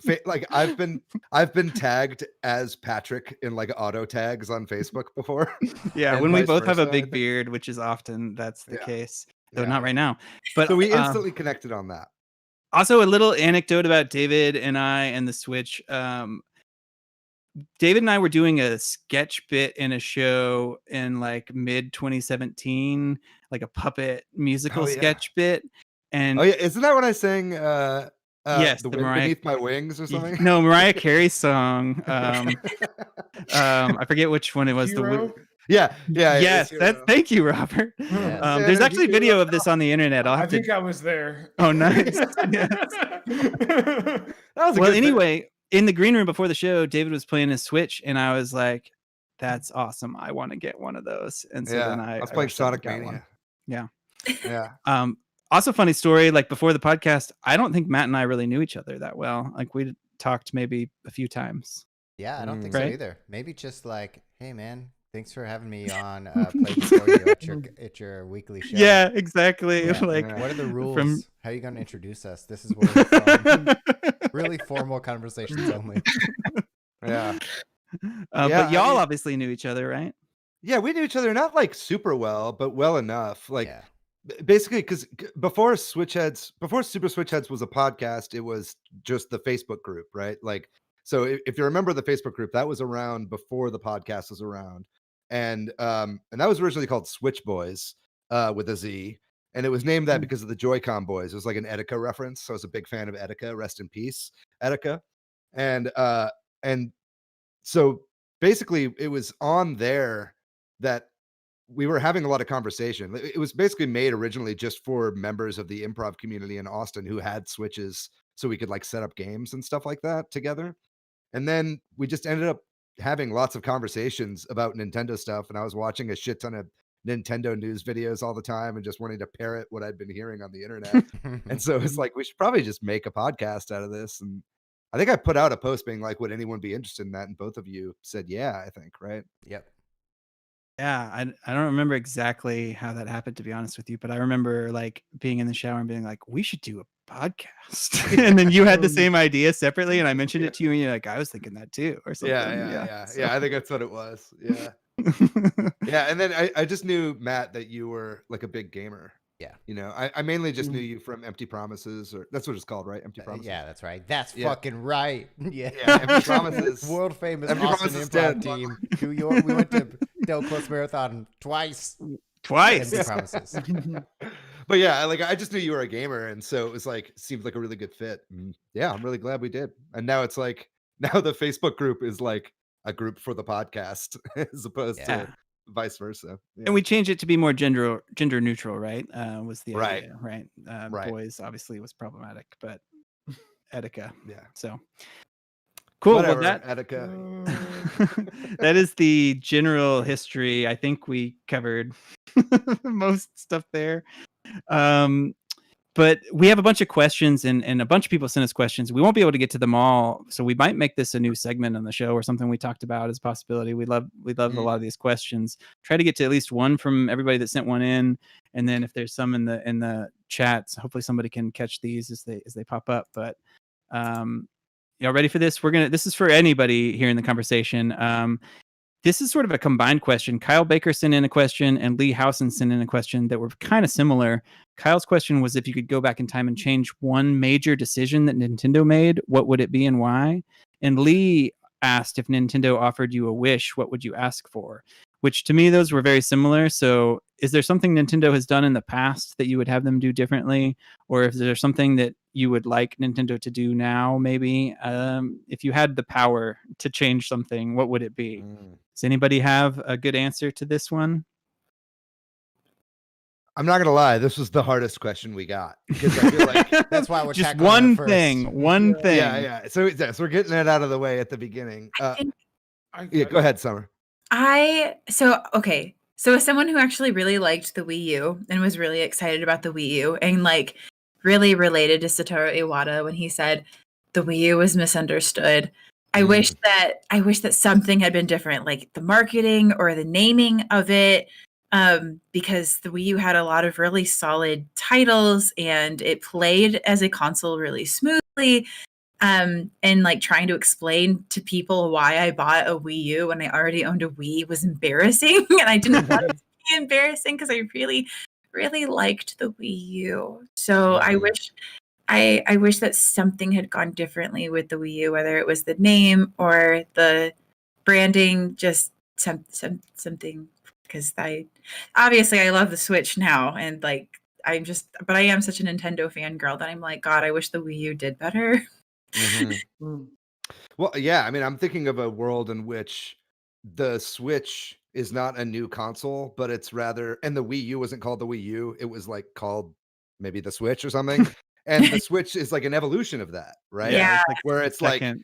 I've been tagged as Patrick in like auto tags on Facebook before. Yeah, when we both have a big beard, which is often that's the case, though not right now. But so we instantly connected on that. Also, a little anecdote about David and I and the Switch. David and I were doing a sketch bit in a show in like mid 2017, like a puppet musical sketch bit. And isn't that when I sang yes, the Wind Beneath My Wings or something? No, Mariah Carey's song. I forget which one it was. Hero? Yes. Thank you, Robert. Yes. There's actually video of this on the internet. I think I was there. Oh, nice. Anyway, in the green room before the show, David was playing his Switch, and I was like, "That's awesome! I want to get one of those." And so then I was playing Sonic Mania. Yeah. Also, funny story. Like before the podcast, I don't think Matt and I really knew each other that well. Like we talked maybe a few times. Yeah, I don't think so either. Maybe just like, hey man, thanks for having me on Play Before You at your weekly show. Yeah, exactly. Yeah. Like, what are the rules? How are you going to introduce us? This is where we're from. Really formal conversations only. Yeah. But y'all obviously knew each other, right? Yeah, we knew each other not like super well, but well enough. Like basically, because before Super Switch Headz was a podcast, it was just the Facebook group, right? Like, so if you remember the Facebook group, that was around before the podcast was around, and that was originally called Switch Boys with a Z, and it was named that because of the Joy-Con boys. It was like an Etika reference, so I was a big fan of Etika. Rest in peace, Etika, and so basically, it was on there that we were having a lot of conversation. It was basically made originally just for members of the improv community in Austin who had Switches, so we could like set up games and stuff like that together. And then we just ended up having lots of conversations about Nintendo stuff. And I was watching a shit ton of Nintendo news videos all the time and just wanting to parrot what I'd been hearing on the internet. And so it's like, we should probably just make a podcast out of this. And I think I put out a post being like, would anyone be interested in that? And both of you said, yeah, I think, right? Yep. Yeah, I don't remember exactly how that happened, to be honest with you, but I remember like being in the shower and being like, we should do a podcast. And then you had the same idea separately, and I mentioned it to you, and you're like, I was thinking that too, or something. Yeah. I think that's what it was. Yeah. Yeah. And then I just knew, Matt, that you were like a big gamer. Yeah. You know, I mainly just knew you from Empty Promises, or that's what it's called, right? Empty Promises. Yeah, that's right. That's fucking right. Yeah. Empty Promises. World famous Empty Austin Promises improv team. New York. We went to Del Close Marathon twice. Empty Promises. But yeah, like I just knew you were a gamer, and so it was like seemed like a really good fit. And yeah, I'm really glad we did. And now it's like the Facebook group is like a group for the podcast as opposed to vice versa. And we changed it to be more gender neutral, right? Was the right, idea, right? Boys obviously was problematic, but Etika. Yeah. So Cool. Whatever, Well, Attica. that is the general history. I think we covered most stuff there. But we have a bunch of questions and a bunch of people sent us questions. We won't be able to get to them all. So we might make this a new segment on the show or something we talked about as a possibility. We love a lot of these questions. Try to get to at least one from everybody that sent one in. And then if there's some in the chats, hopefully somebody can catch these as they pop up. But y'all ready for this? This is for anybody here in the conversation. This is sort of a combined question. Kyle Baker sent in a question and Lee Housen sent in a question that were kind of similar. Kyle's question was, if you could go back in time and change one major decision that Nintendo made, what would it be and why? And Lee asked, if Nintendo offered you a wish, what would you ask for? Which to me, those were very similar. So is there something Nintendo has done in the past that you would have them do differently? Or if there's something that you would like Nintendo to do now, maybe? If you had the power to change something, what would it be? Does anybody have a good answer to this one? I'm not gonna lie, this was the hardest question we got because I feel like that's why we're just one thing. Yeah. So we're getting it out of the way at the beginning. Go ahead, Summer. So as someone who actually really liked the Wii U and was really excited about the Wii U and like really related to Satoru Iwata when he said the Wii U was misunderstood. I wish that something had been different, like the marketing or the naming of it. Because the Wii U had a lot of really solid titles and it played as a console really smoothly. And like trying to explain to people why I bought a Wii U when I already owned a Wii was embarrassing. And I didn't want it to be embarrassing because I really, really liked the Wii U. So I wish that something had gone differently with the Wii U, whether it was the name or the branding, just something. Because I love the Switch now, and like but I am such a Nintendo fangirl that I'm like, God, I wish the Wii U did better. Well, yeah, I mean, I'm thinking of a world in which the Switch is not a new console, but it's rather, and the Wii U wasn't called the Wii U, it was like called maybe the Switch or something. And the Switch is like an evolution of that, right? Yeah. Where it's like a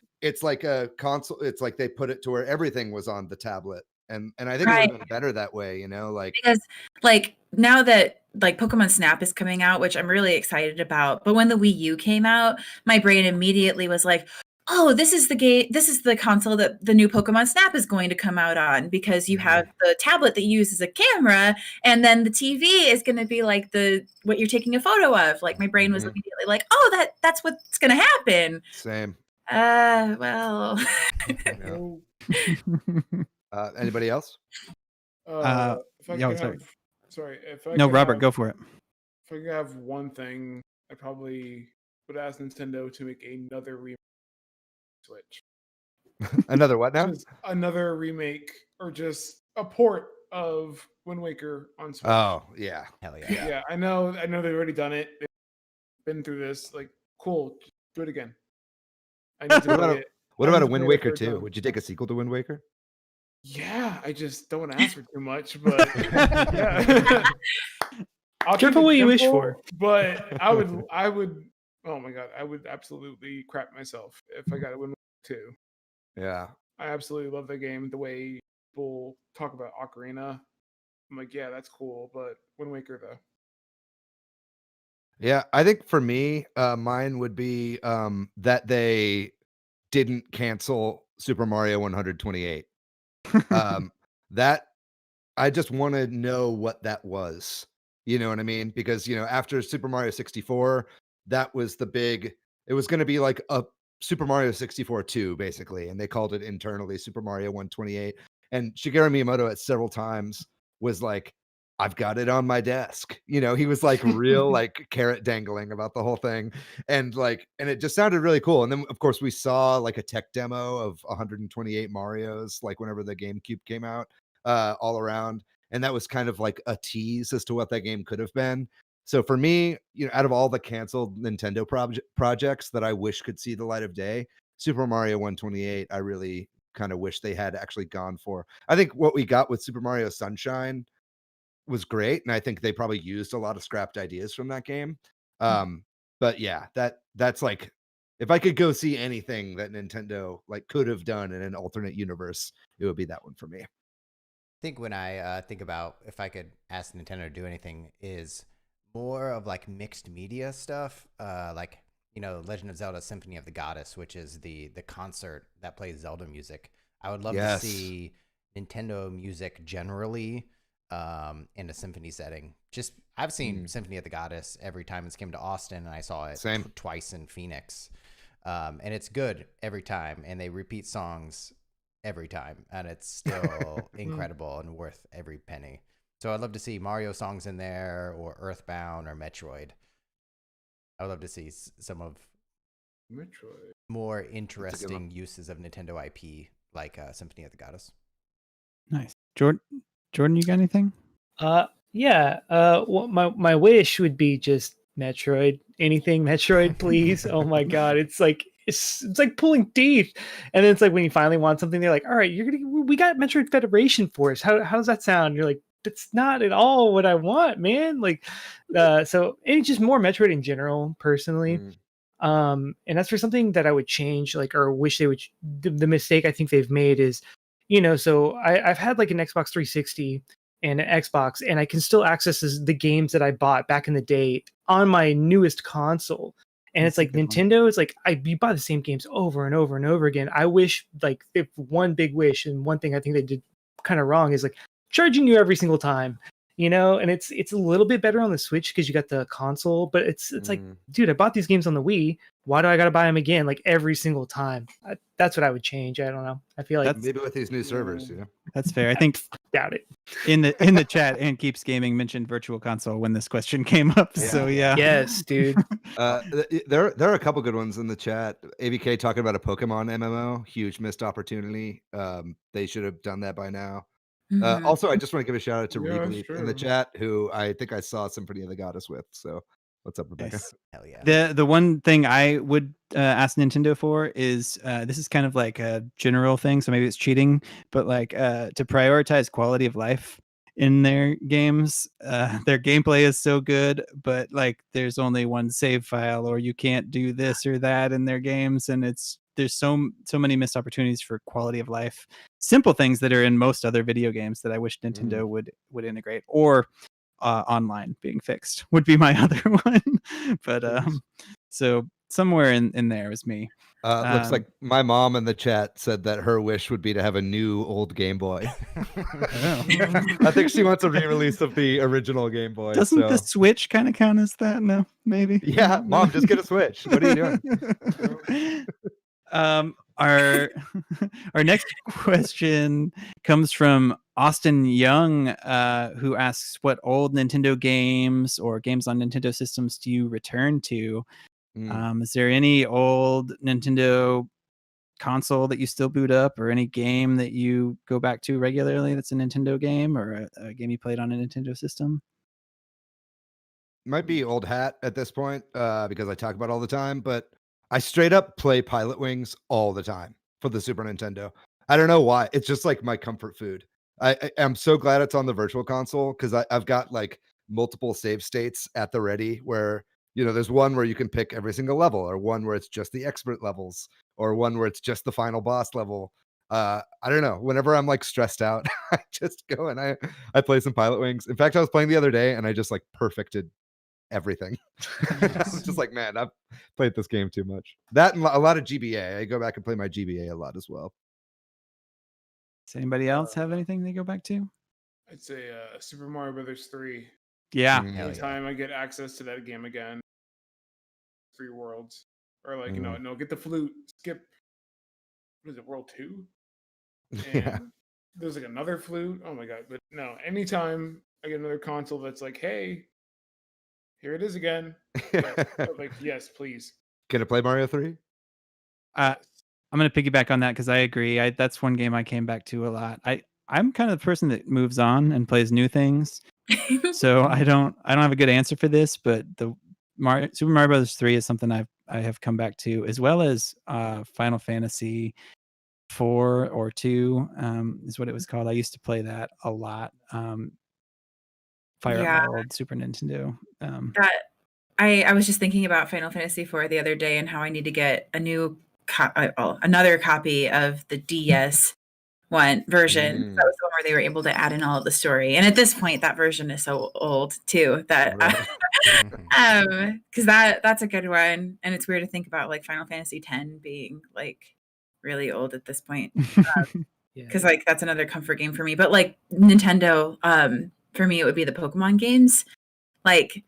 console, it's like they put it to where everything was on the tablet. And I think it would have been better that way, you know, like because like now that like Pokemon Snap is coming out, which I'm really excited about. But when the Wii U came out, my brain immediately was like, oh, this is the console that the new Pokemon Snap is going to come out on, because you have the tablet that you use as a camera, and then the TV is going to be like what you're taking a photo of. Like my brain was immediately like, oh, that's what's going to happen. Same. Well. Anybody else? Robert, go for it. If I could have one thing, I probably would ask Nintendo to make another remake of Switch. Another what now? Just another remake or just a port of Wind Waker on Switch. Oh, yeah. Hell yeah. Yeah, I know they've already done it. They've been through this. Like, cool, do it again. I need to play it. What about a Wind Waker 2? Would you take a sequel to Wind Waker? Yeah, I just don't want to ask for too much, but yeah. Careful what you wish for. But I would. Oh my god, I would absolutely crap myself if I got a Wind Waker 2. Yeah, I absolutely love the game. The way people talk about Ocarina, I'm like, yeah, that's cool, but Wind Waker though. Yeah, I think for me, mine would be that they didn't cancel Super Mario 128. That I just want to know what that was. You know what I mean? Because, you know, after Super Mario 64, that was it was going to be like a Super Mario 64 2, basically. And they called it internally Super Mario 128. And Shigeru Miyamoto at several times was like, I've got it on my desk. You know, he was like real like carrot dangling about the whole thing. And it just sounded really cool. And then of course we saw like a tech demo of 128 Marios, like whenever the GameCube came out, all around. And that was kind of like a tease as to what that game could have been. So for me, you know, out of all the canceled Nintendo projects that I wish could see the light of day, Super Mario 128, I really kind of wish they had actually gone for. I think what we got with Super Mario Sunshine was great, and I think they probably used a lot of scrapped ideas from that game. But yeah, that's like, if I could go see anything that Nintendo like could have done in an alternate universe, it would be that one for me. I think when I think about if I could ask Nintendo to do anything, is more of like mixed media stuff, like Legend of Zelda: Symphony of the Goddess, which is the concert that plays Zelda music. I would love to see Nintendo music generally in a symphony setting. Just I've seen Symphony of the Goddess every time it's came to Austin, and I saw it twice in Phoenix, and it's good every time, and they repeat songs every time, and it's still incredible and worth every penny. So I'd love to see Mario songs in there, or Earthbound, or Metroid. I would love to see some of Metroid more interesting uses of Nintendo IP, like Symphony of the Goddess. Nice. Jordan, you got anything? Yeah. Well, my wish would be just Metroid. Anything Metroid, please. Oh my god, it's like pulling teeth. And then it's like when you finally want something, they're like, all right, we got Metroid Federation Force. How does that sound? You're like, that's not at all what I want, man. Like, so it's just more Metroid in general, personally. And that's for something that I would change, like, or wish they would. The mistake I think they've made is, so I've had like an Xbox 360 and an Xbox, and I can still access the games that I bought back in the day on my newest console. And it's like Nintendo, it's like you buy the same games over and over and over again. I wish, like, if one big wish, and one thing I think they did kind of wrong is like charging you every single time, and it's a little bit better on the Switch because you got the console, but it's like, dude, I bought these games on the Wii. Why do I got to buy them again, like every single time? That's what I would change. I don't know. I feel like maybe with these new servers, That's fair. I think doubt it. In the chat, and Keeps Gaming mentioned Virtual Console when this question came up. Yeah. So yeah. Yes, dude. There are a couple good ones in the chat. ABK talking about a Pokemon MMO, huge missed opportunity. They should have done that by now. Also, I just want to give a shout out to Rebleep in the chat, who I think I saw Symphony of the Goddess with. So what's up, Rebecca? Nice. Hell yeah. The one thing I would ask Nintendo for is this is kind of like a general thing, so maybe it's cheating, but like to prioritize quality of life in their games. Their gameplay is so good, but like there's only one save file, or you can't do this or that in their games, and there's so many missed opportunities for quality of life, simple things that are in most other video games that I wish Nintendo would integrate, or online being fixed would be my other one. But so somewhere in there is me. Looks like my mom in the chat said that her wish would be to have a new old Game Boy. I think she wants a re-release of the original Game Boy. Doesn't the Switch kind of count as that? No, maybe. Yeah, Mom, just get a Switch. What are you doing? Our next question comes from Austin Young, who asks, what old Nintendo games or games on Nintendo systems do you return to? Is there any old Nintendo console that you still boot up, or any game that you go back to regularly that's a Nintendo game, or a game you played on a Nintendo system? Might be old hat at this point, because I talk about it all the time, but I straight up play Pilot Wings all the time for the Super Nintendo. I don't know why. It's just like my comfort food. I'm so glad it's on the Virtual Console, because I've got like multiple save states at the ready where, there's one where you can pick every single level, or one where it's just the expert levels, or one where it's just the final boss level. I don't know. Whenever I'm like stressed out, I just go and I play some Pilot Wings. In fact, I was playing the other day and I just like perfected everything. I was just like, man, I've played this game too much. That and a lot of GBA. I go back and play my GBA a lot as well. Does anybody else have anything they go back to? I'd say Super Mario Brothers 3. Yeah. Anytime I get access to that game again, 3 worlds, or like no, get the flute, skip. What is it, World 2? And there's like another flute. Oh my god! But no, anytime I get another console that's like, hey, here it is again. Like, yes, please. Can I play Mario 3? I'm going to piggyback on that because I agree. That's one game I came back to a lot. I'm kind of the person that moves on and plays new things. So I don't have a good answer for this, but the Super Mario Brothers 3 is something I have come back to, as well as Final Fantasy 4 or 2 is what it was called. I used to play that a lot. Fire Up my old Super Nintendo. I was just thinking about Final Fantasy IV the other day and how I need to get a new another copy of the DS version. That was the one where they were able to add in all of the story. And at this point, that version is so old too that because that's a good one. And it's weird to think about like Final Fantasy X being like really old at this point. Because like that's another comfort game for me. But like Nintendo, for me, it would be the Pokemon games. Like,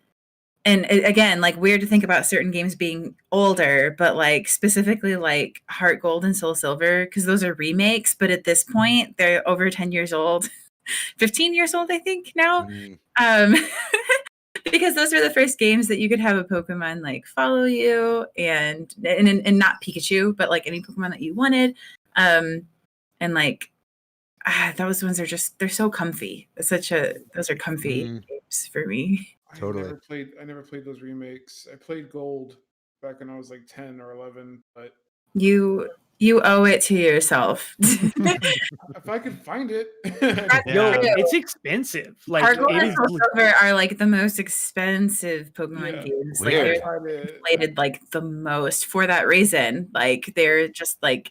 and again, like weird to think about certain games being older, but like specifically like Heart Gold and Soul Silver, because those are remakes. But at this point, they're over 10 years old, 15 years old, I think now. Because those are the first games that you could have a Pokemon like follow you and not Pikachu, but like any Pokemon that you wanted. And like those ones are just, they're so comfy. Those are comfy games for me. Totally. I never played those remakes. I played Gold back when I was like 10 or 11, but you owe it to yourself. if I could find it. Yo, it's expensive. Like Heart Gold and Soul Silver are like the most expensive Pokemon games. Like they're played like the most for that reason. Like they're just like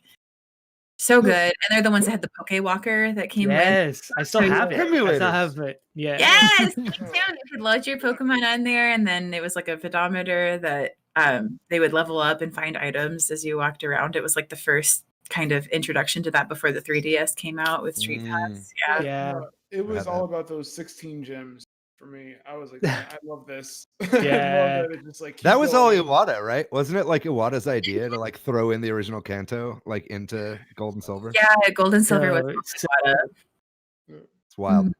so good, and they're the ones that had the Poke Walker that came with. Yes, I still have it. I still have it. Yeah. Yes, me too. You could load your Pokemon on there, and then it was like a pedometer that they would level up and find items as you walked around. It was like the first kind of introduction to that before the 3DS came out with Street Pass. Yeah. It was all about those 16 gems for me. I was like, I love this. Yeah. I love that it just like That was all Iwata, right? Wasn't it like Iwata's idea to like throw in the original Kanto like into Gold and Silver? Yeah, Gold and Silver was it's wild.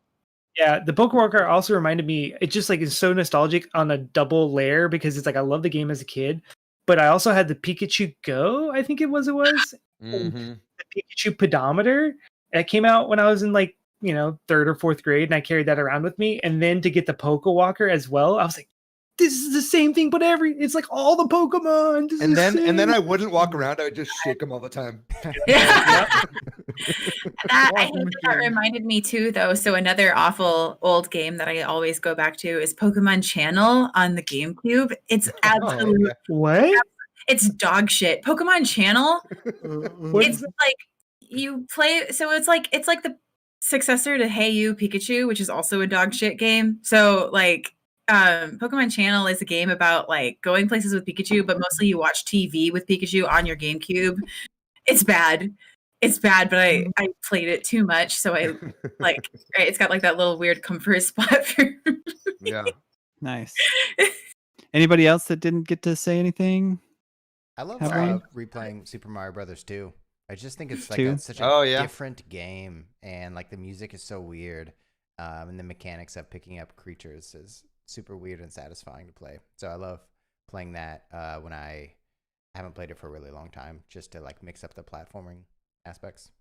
Yeah, the Pokewalker also reminded me, it just like is so nostalgic on a double layer because it's like I love the game as a kid, but I also had the Pikachu Go, I think it was. The Pikachu pedometer that came out when I was in like, 3rd or 4th grade, and I carried that around with me. And then to get the Pokewalker as well, I was like, this is the same thing, but it's like all the Pokemon. And then I wouldn't walk around, I would just shake them all the time. I hate that reminded me too, though. So another awful old game that I always go back to is Pokemon Channel on the GameCube. It's absolutely what? It's dog shit. Pokemon Channel. It's like you play. So it's like the successor to Hey You Pikachu, which is also a dog shit game. So like Pokemon Channel is a game about like going places with Pikachu, but mostly you watch TV with Pikachu on your GameCube. It's bad, but I played it too much, so I like it's got like that little weird comfort spot for Yeah. Nice. Anybody else that didn't get to say anything? I love replaying Super Mario Brothers 2. I just think it's like such a different game, and like the music is so weird, and the mechanics of picking up creatures is super weird and satisfying to play. So I love playing that when I haven't played it for a really long time, just to like mix up the platforming aspects.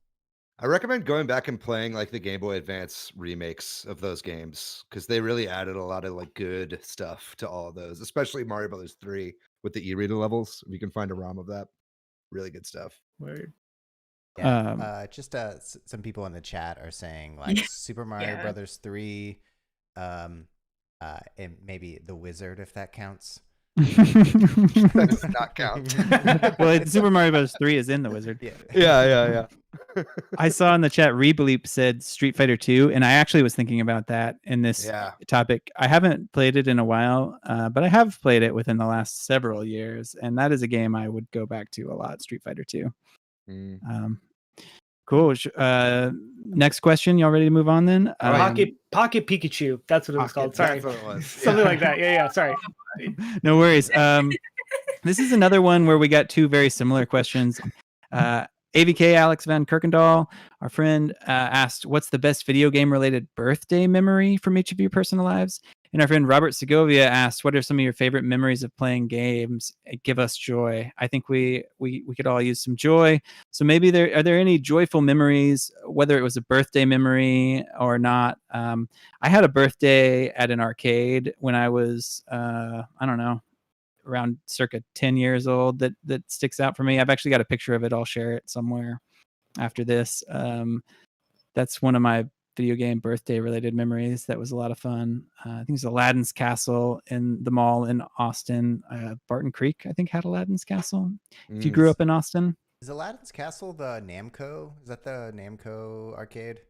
I recommend going back and playing like the Game Boy Advance remakes of those games because they really added a lot of like good stuff to all of those, especially Mario Brothers 3 with the e-reader levels. If you can find a ROM of that, really good stuff. Weird. Yeah, just some people in the chat are saying like Super Mario Brothers 3, and maybe The Wizard, if that counts. That does not count. Well, Super Mario Bros. 3 is in The Wizard. Yeah. I saw in the chat Rebleep said Street Fighter 2, and I actually was thinking about that in this topic. I haven't played it in a while, but I have played it within the last several years, and that is a game I would go back to a lot, Street Fighter 2. Cool. Next question. Y'all ready to move on then? Pocket Pikachu. That's what it was called. Sorry. That's what it was. Something like that. Yeah. Sorry. No worries. This is another one where we got two very similar questions. AVK Alex Van Kirkendall, our friend, asked, what's the best video game related birthday memory from each of your personal lives? And our friend Robert Segovia asked, what are some of your favorite memories of playing games? Give us joy. I think we could all use some joy. So maybe are there any joyful memories, whether it was a birthday memory or not? I had a birthday at an arcade when I was, I don't know, around circa 10 years old that sticks out for me. I've actually got a picture of it. I'll share it somewhere after this. That's one of my video game birthday related memories. That was a lot of fun. I think it's Aladdin's Castle in the mall in Austin. Barton Creek, I think, had Aladdin's Castle. If you grew up in Austin. Is Aladdin's Castle the Namco? Is that the Namco arcade?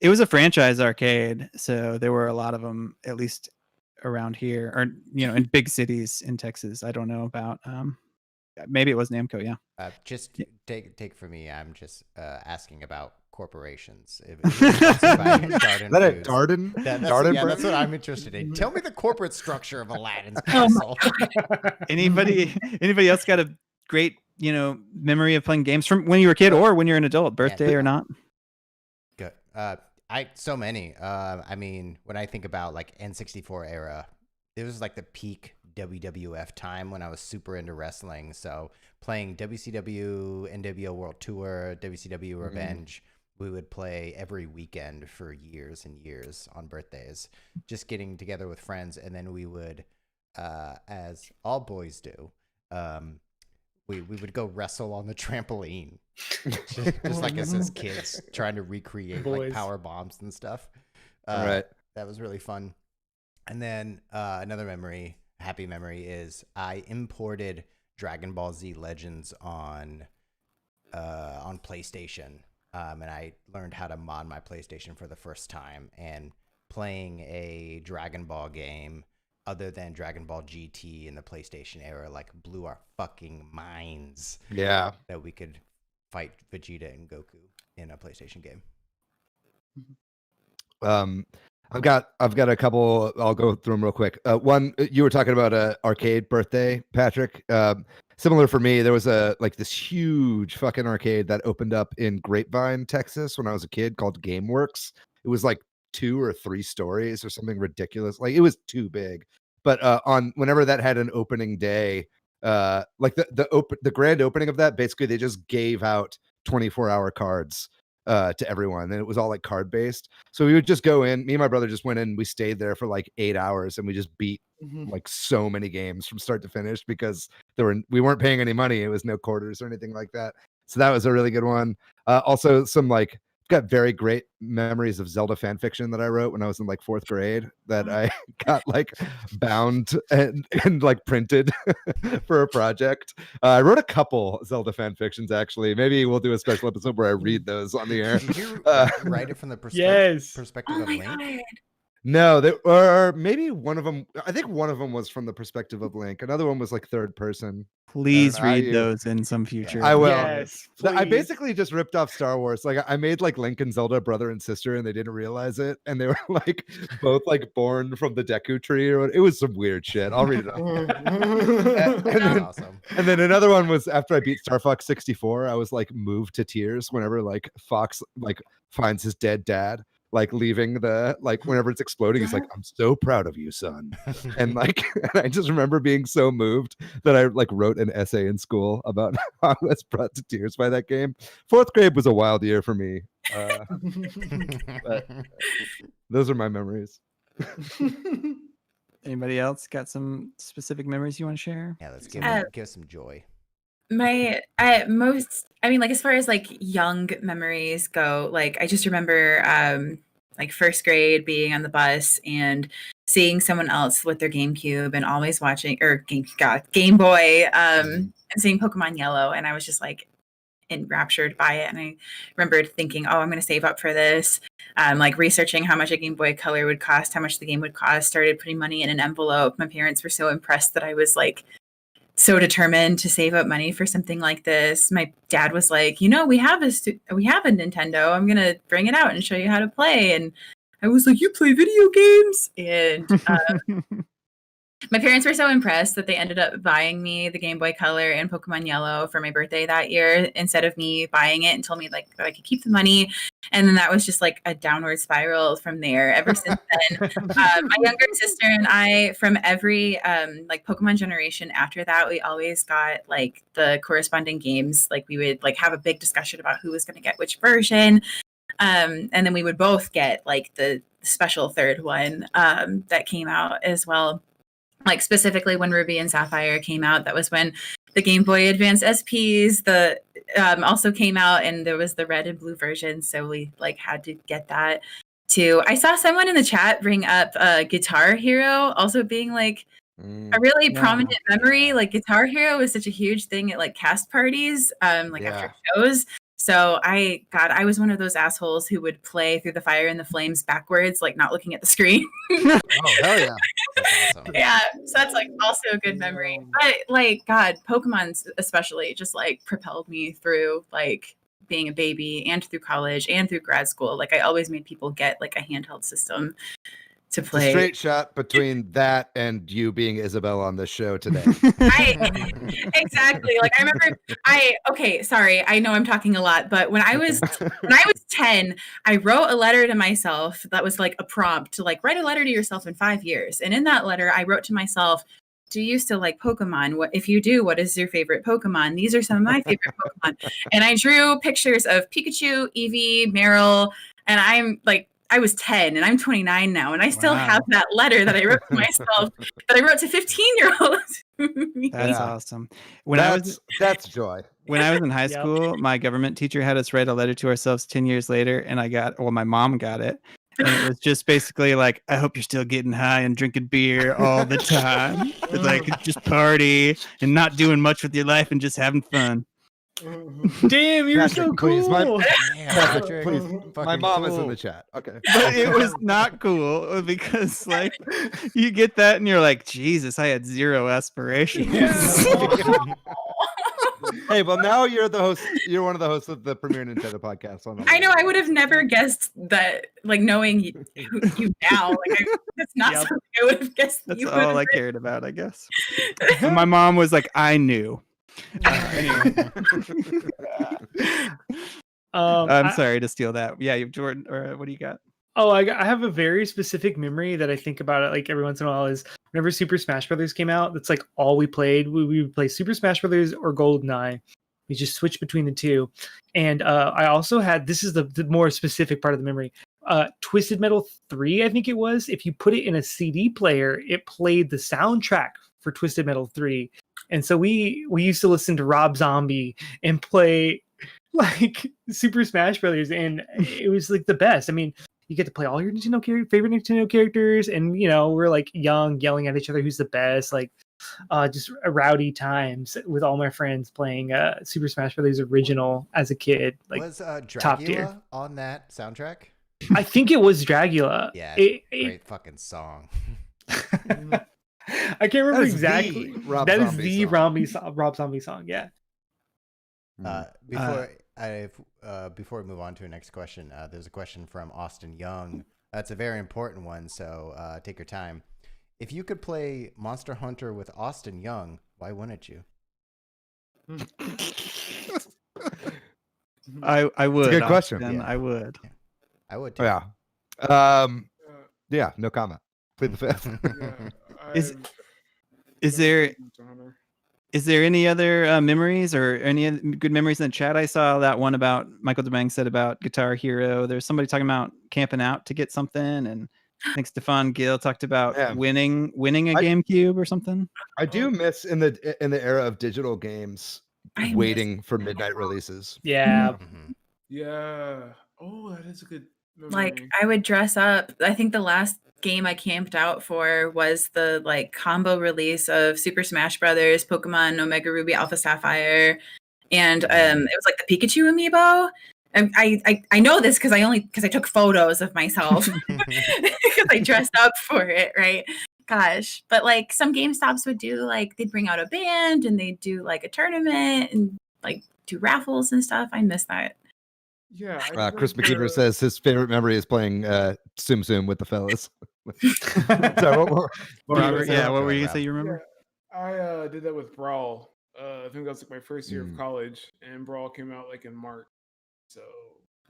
It was a franchise arcade, so there were a lot of them, at least around here, or in big cities in Texas. I don't know about. Maybe it was Namco. Yeah. Just take for me. I'm just asking about corporations. If Darden that a Foods. Darden? That's what I'm interested in. Tell me the corporate structure of Aladdin's Castle. Anybody else got a great memory of playing games from when you were a kid or when you're an adult, birthday or not? Good. So many. I mean, when I think about like N64 era, it was like the peak WWF time when I was super into wrestling. So playing WCW, NWO World Tour, WCW Revenge, we would play every weekend for years and years on birthdays, just getting together with friends. And then we would, as all boys do, we would go wrestle on the trampoline, just like us as kids trying to recreate like power bombs and stuff. Right. That was really fun. And then another happy memory is I imported Dragon Ball Z Legends on PlayStation, and I learned how to mod my PlayStation for the first time. And playing a Dragon Ball game other than Dragon Ball GT in the PlayStation era, like, blew our fucking minds. Yeah, that we could fight Vegeta and Goku in a PlayStation game. I've got a couple. I'll go through them real quick. One, you were talking about a arcade birthday, Patrick. Similar for me, there was this huge fucking arcade that opened up in Grapevine, Texas, when I was a kid, called GameWorks. It was like 2 or 3 stories or something ridiculous. Like, it was too big. But on whenever that had an opening day, like the grand opening of that, basically they just gave out 24-hour cards to everyone, and it was all like card based. So we would just go in. Me and my brother just went in. We stayed there for like 8 hours, and we just beat like so many games from start to finish because we weren't paying any money. It was no quarters or anything like that. So that was a really good one. Also, some like got very great memories of Zelda fan fiction that I wrote when I was in like 4th grade that I got like bound and like printed for a project. I wrote a couple Zelda fan fictions, actually. Maybe we'll do a special episode where I read those on the air. Did you write it from the perspective of Link? God. No, or maybe one of them. I think one of them was from the perspective of Link. Another one was like 3rd person. Please read those in some future. I will. Yes, I basically just ripped off Star Wars. Like, I made like Link and Zelda brother and sister, and they didn't realize it, and they were like both like born from the Deku tree, or it was some weird shit. I'll read it off. And then another one was after I beat Star Fox 64. I was like moved to tears whenever like Fox like finds his dead dad, like leaving the like whenever it's exploding. He's like, "I'm so proud of you, son." And like, and I just remember being so moved that I like wrote an essay in school about how I was brought to tears by that game. 4th grade was a wild year for me. But those are my memories. Anybody else got some specific memories you want to share? Yeah, let's give some joy. My like, as far as like young memories go, like, I just remember like 1st grade being on the bus and seeing someone else with their GameCube and always watching, or Game Boy, and seeing Pokemon Yellow, and I was just like enraptured by it. And I remembered thinking, oh, I'm going to save up for this. Like researching how much a Game Boy Color would cost, how much the game would cost, started putting money in an envelope. My parents were so impressed that I was like so determined to save up money for something like this. My dad was like, we have a Nintendo. I'm going to bring it out and show you how to play. And I was like, you play video games? And my parents were so impressed that they ended up buying me the Game Boy Color and Pokemon Yellow for my birthday that year instead of me buying it, and told me like that I could keep the money. And then that was just like a downward spiral from there. Ever since then, my younger sister and I, from every like Pokemon generation after that, we always got like the corresponding games. Like, we would like have a big discussion about who was going to get which version. And then we would both get like the special 3rd one that came out as well. Like, specifically when Ruby and Sapphire came out, that was when the Game Boy Advance SPs also came out, and there was the red and blue version. So we like had to get that. too. I saw someone in the chat bring up Guitar Hero also being like a really prominent memory. Like Guitar Hero was such a huge thing at like cast parties, after shows. So I was one of those assholes who would play Through the Fire and the Flames backwards, like not looking at the screen. Oh, hell yeah. That's awesome. Yeah, so that's like also a good memory. But like God, Pokemon especially just like propelled me through like being a baby and through college and through grad school. Like I always made people get like a handheld system to It's play. a straight shot between that and you being Isabel on the show today. Exactly. Like I remember sorry, I know I'm talking a lot, but when I was 10, I wrote a letter to myself that was like a prompt to like write a letter to yourself in 5 years. And in that letter, I wrote to myself, do you still like Pokemon? What if you do, what is your favorite Pokemon? These are some of my favorite Pokemon. And I drew pictures of Pikachu, Eevee, Meryl, and I'm like, I was 10 and I'm 29 now, and I still have that letter that I wrote to myself that I wrote to 15-year-olds. That's awesome. That's joy. When I was in high school, my government teacher had us write a letter to ourselves 10 years later, and my mom got it. And it was just basically like, I hope you're still getting high and drinking beer all the time. It's like, just party and not doing much with your life and just having fun. Damn, you're so cool. My mom is in the chat. Okay. But it was not cool because like you get that and you're like, Jesus, I had zero aspirations. Hey, well, now you're the host. You're one of the hosts of the Premier Nintendo podcast. I know. I would have never guessed that, like knowing you now. Like, that's not something I would have guessed. That's all I cared about, I guess. And my mom was like, I knew. Anyway. I'm sorry to steal that. Yeah, you've Jordan, or what do you got? Oh, I have a very specific memory that I think about it like every once in a while is whenever Super Smash Brothers came out, that's like all we played. We would play Super Smash Brothers or GoldenEye. We just switched between the two. And I also had, this is the more specific part of the memory, Twisted Metal 3, I think it was. If you put it in a CD player, it played the soundtrack for Twisted Metal 3. And so we used to listen to Rob Zombie and play like Super Smash Brothers, and it was like the best. I mean, you get to play all your favorite Nintendo characters, and we're like young, yelling at each other who's the best, like just rowdy times with all my friends playing Super Smash Brothers original as a kid. Like, was Dragula top tier on that soundtrack? I think it was Dragula. Yeah, great fucking song. I can't remember exactly. That is the Rob Zombie song. Yeah. Before we move on to our next question, there's a question from Austin Young. That's a very important one, so take your time. If you could play Monster Hunter with Austin Young, why wouldn't you? I would. That's a good question. Yeah. I would. Yeah. I would too. Yeah. Yeah. No comment. Plead the fifth. Is there any other memories or any good memories in the chat? I saw that one about Michael DeBang said about Guitar Hero. There's somebody talking about camping out to get something, and I think Stefan Gill talked about winning a GameCube or something. I do miss in the era of digital games waiting for midnight releases. Yeah. Mm-hmm. Yeah. Oh, that is a good memory. Like I would dress up. I think the last game I camped out for was the like combo release of Super Smash Brothers, Pokemon Omega Ruby Alpha Sapphire, and it was like the Pikachu amiibo. I know this because I took photos of myself because I dressed up for it, right? Gosh, but like some GameStops would do like they'd bring out a band and they'd do like a tournament and like do raffles and stuff. I miss that. Yeah. Chris McKeever says his favorite memory is playing Tsum Tsum with the fellas. So what were you gonna say? You remember? Yeah, I did that with Brawl. I think that was like my first year of college, and Brawl came out like in March. So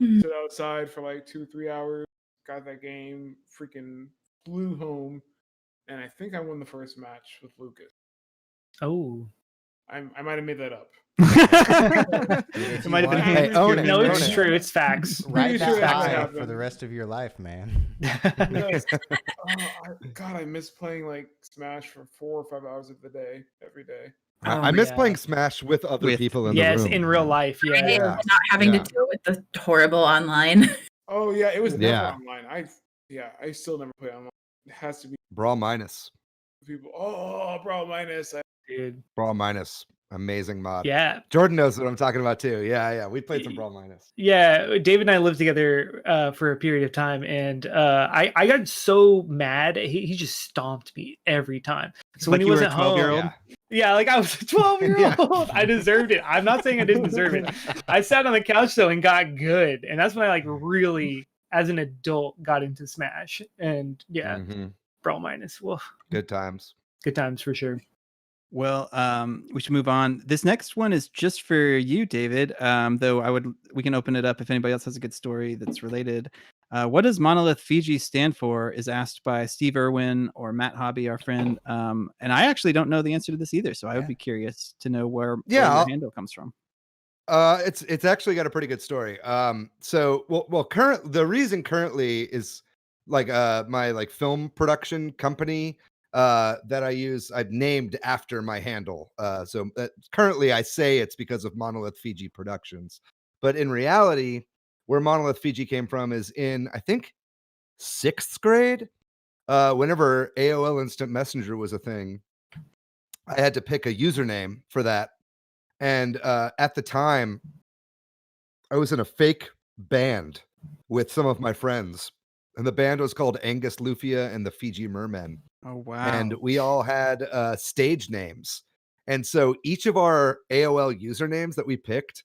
stood outside for like 2-3 hours, got that game, freaking flew home, and I think I won the first match with Lucas. Oh, I might have made that up. It might have been. Hey, own it. No, it's true. It's facts. Write Pretty sure that that high happened. for the rest of your life, man. Yes. God, I miss playing like Smash for 4 or 5 hours of the day, every day. I miss playing Smash with other people in the room. Yes, in real life. Yeah. Not having to deal with the horrible online. Oh yeah, it was never Yeah. online. I still never play online. It has to be Brawl Minus. people. Oh, bro, minus. Dude. Brawl Minus. Amazing mod. Yeah. Jordan knows what I'm talking about too. Yeah. We played some Brawl Minus. Yeah, David and I lived together for a period of time, and I got so mad. He just stomped me every time. So when Like he you were a wasn't home, 12-year-old? yeah, like I was a 12-year-old. I deserved it. I'm not saying I didn't deserve it. I sat on the couch though and got good, and that's when I like really, as an adult, got into Smash. And yeah, Brawl Minus. Well, Good times. good times for sure. Well, we should move on. This next one is just for you, David. Though we can open it up if anybody else has a good story that's related. What does Monolith Fiji stand for? Is asked by Steve Irwin or Matt Hobby, our friend. And I actually don't know the answer to this either, so I would be curious to know where your handle comes from. It's actually got a pretty good story. The reason currently is like my like film production company that I use, I've named after my handle. So currently I say it's because of Monolith Fiji Productions, but in reality, where Monolith Fiji came from is in, I think, 6th grade. Whenever AOL Instant Messenger was a thing, I had to pick a username for that. And at the time, I was in a fake band with some of my friends, and the band was called Angus Lufia and the Fiji Mermen. Oh, wow. And we all had stage names. And so each of our AOL usernames that we picked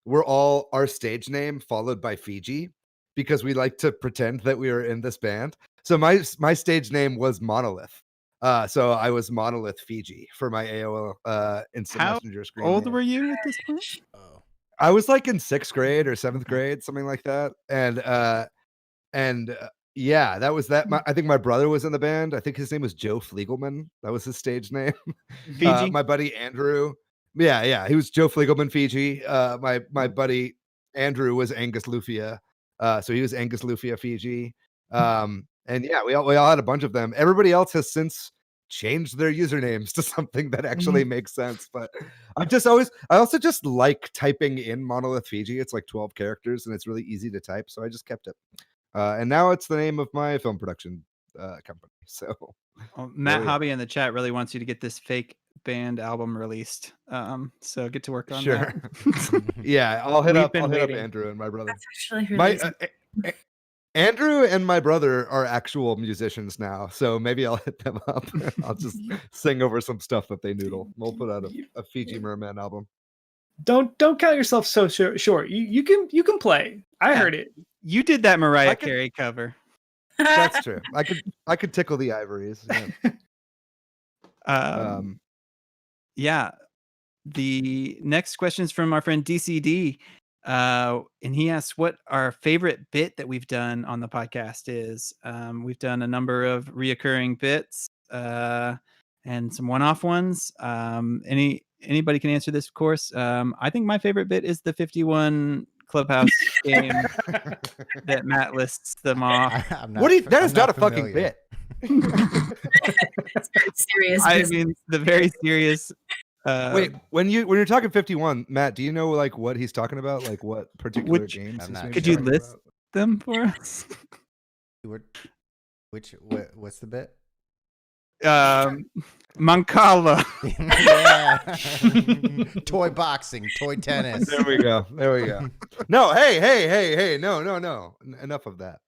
were all our stage name followed by Fiji, because we like to pretend that we were in this band. So my stage name was Monolith. So I was Monolith Fiji for my AOL Instant Messenger screen. How old were you at this point? I was like in 6th grade or 7th grade, something like that. And yeah, that was that. I think my brother was in the band. I think his name was Joe Fliegelman. That was his stage name. Fiji? My buddy Andrew. Yeah, he was Joe Fliegelman Fiji. My buddy Andrew was Angus Lufia. So he was Angus Lufia Fiji. And yeah, we all had a bunch of them. Everybody else has since changed their usernames to something that actually makes sense. But I also just like typing in Monolith Fiji. It's like 12 characters and it's really easy to type. So I just kept it. And now it's the name of my film production company. So Matt Hobby in the chat really wants you to get this fake band album released. So get to work on that. Yeah, I'll hit up Andrew and my brother. That's actually really Andrew and my brother are actual musicians now, so maybe I'll hit them up. I'll just sing over some stuff that they noodle. We'll put out a Fiji Merman album. Don't count yourself so short. You can play. I heard it. You did that Mariah Carey cover. That's true. I could tickle the ivories. Yeah. Yeah. The next question is from our friend DCD. And he asks what our favorite bit that we've done on the podcast is. We've done a number of reoccurring bits and some one-off ones. Anybody can answer this, of course. I think my favorite bit is the 51 Clubhouse game that Matt lists them off. That is not a fucking bit. It's very serious. I mean, the very serious. Wait, when you're talking 51, Matt, do you know like what he's talking about? Like what particular games? Could you list them for us? What's the bit? Mancala. Yeah. Toy boxing, toy tennis. There we go. No, hey, no. Enough of that.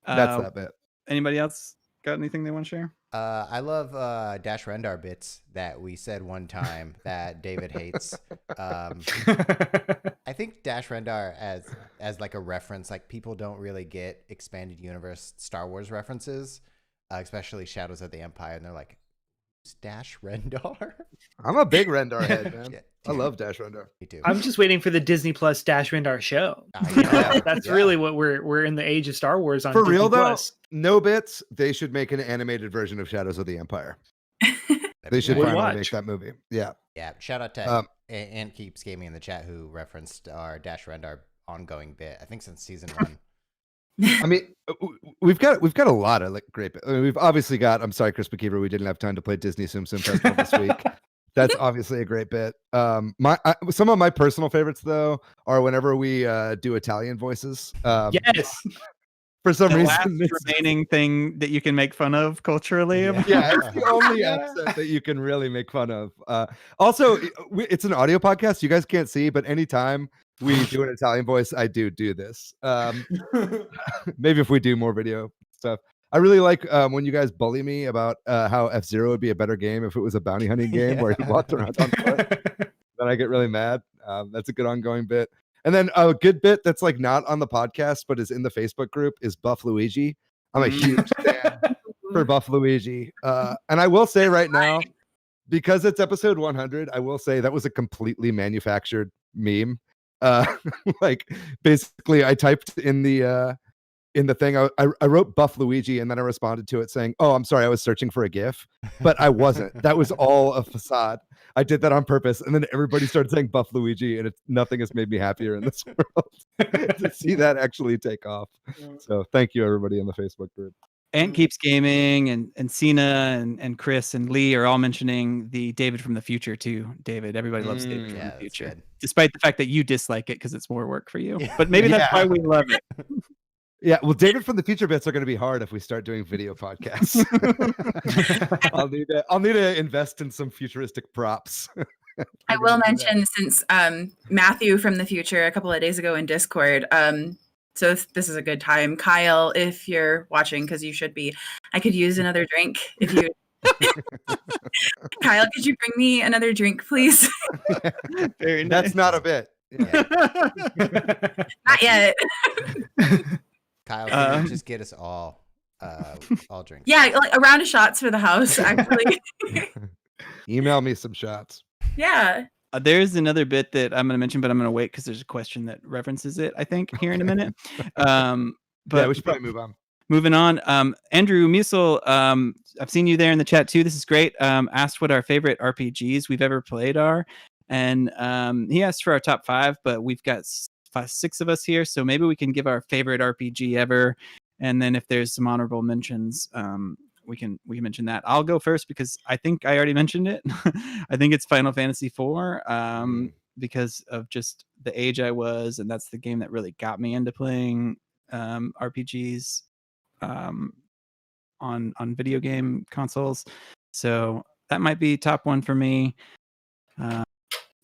That's that bit. Anybody else got anything they want to share? I love Dash Rendar bits that we said one time that David hates. I think Dash Rendar as like a reference, like people don't really get expanded universe Star Wars references, especially Shadows of the Empire, and they're like, who's Dash Rendar? I'm a big Rendar head, man. Yeah, I love Dash Rendar. Me too. I'm just waiting for the Disney Plus Dash Rendar show. That's really what we're in the age of Star Wars on. For Disney real though, Plus. no bits. They should make an animated version of Shadows of the Empire. They should finally make that movie. Yeah. Shout out to Ant Keeps Gaming in the chat who referenced our Dash Rendar ongoing bit. I think since season 1. I mean, we've got a lot of like great. I mean, we've obviously got. I'm sorry, Chris McKeever, we didn't have time to play Disney Sim Festival this week, That's obviously a great bit. Some of my personal favorites though are whenever we do Italian voices. Yes. For some The reason, last remaining thing that you can make fun of culturally. yeah, it's the only Yeah. accent that you can really make fun of. Also, it's an audio podcast. You guys can't see, but anytime we do an Italian voice, I do this. Maybe if we do more video stuff. I really like when you guys bully me about how F-Zero would be a better game if it was a bounty hunting game where he walked around on foot. Then I get really mad. That's a good ongoing bit. And then a good bit that's like not on the podcast but is in the Facebook group is Buff Luigi. I'm a huge fan for Buff Luigi. And I will say right now, because it's episode 100, I will say that was a completely manufactured meme. Like basically I typed in the thing, I wrote Buff Luigi and then I responded to it saying, "Oh, I'm sorry, I was searching for a GIF," but I wasn't. That was all a facade. I did that on purpose, and then everybody started saying Buff Luigi, and nothing has made me happier in this world to see that actually take off. So thank you, everybody in the Facebook group. Ant Keeps Gaming and Cena and Chris and Lee are all mentioning the David from the Future too. David, everybody loves David from the Future, despite the fact that you dislike it because it's more work for you. But maybe that's why we love it. Yeah, well, David from the Future bits are going to be hard if we start doing video podcasts. I'll need to invest in some futuristic props. I will mention, since Matthew from the future a couple of days ago in Discord, so this is a good time. Kyle, if you're watching, because you should be, I could use another drink. If you, Kyle, could you bring me another drink, please? Very nice. That's not a bit. Not yet. Kyle, can you just get us all drinks? Yeah, like a round of shots for the house, actually. Email me some shots. Yeah. There's another bit that I'm going to mention, but I'm going to wait because there's a question that references it, I think, here in a minute. But yeah, we should probably move on. Moving on. Andrew Musil, I've seen you there in the chat too. This is great. Asked what our favorite RPGs we've ever played are. And he asked for our top 5, but we've got 6 of us here. So maybe we can give our favorite RPG ever. And then if there's some honorable mentions, we can mention that. I'll go first because I think I already mentioned it. I think it's Final Fantasy IV because of just the age I was, and that's the game that really got me into playing RPGs on video game consoles. So that might be top 1 for me.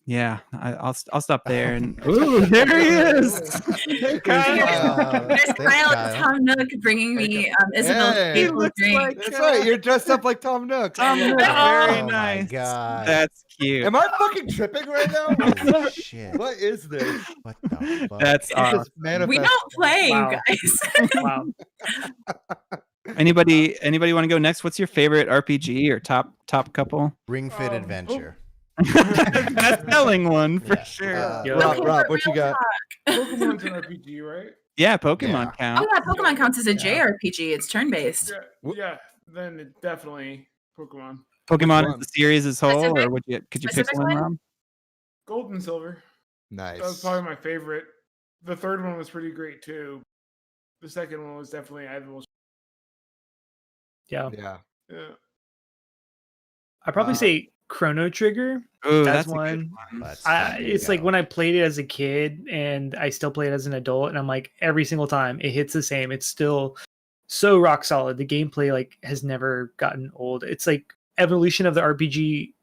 Yeah, I'll stop there. And ooh, there he is. Hey, Kyle. There's Kyle, Tom Nook bringing me Isabel's favorite drink. That's right. You're dressed up like Tom Nook. Tom Nook, very My nice. God. That's cute. Am I fucking tripping right now? Holy shit. What is this? What the fuck? That's awesome. We don't play, Wow. guys. Wow. Anybody want to go next? What's your favorite RPG or top couple? Ring Fit Adventure. That's telling one for sure. Rob, what you got? Pokemon's an RPG, right? Yeah, Pokemon count. Oh yeah, Pokemon counts as a JRPG. It's turn-based. Yeah, then it definitely Pokemon. Pokemon is the series as whole, Specific- or could you pick specific one, one? Rob? Gold and Silver. Nice. That was probably my favorite. The third one was pretty great too. The second one was definitely I had the most. Yeah. Yeah. Yeah. I'd probably say Chrono Trigger. Ooh, That's that's a good one. Let's fucking It's like go. when I played it as a kid and I still play it as an adult, and I'm like, every single time it hits the same. It's still so rock solid. The gameplay like has never gotten old. It's like evolution of the RPG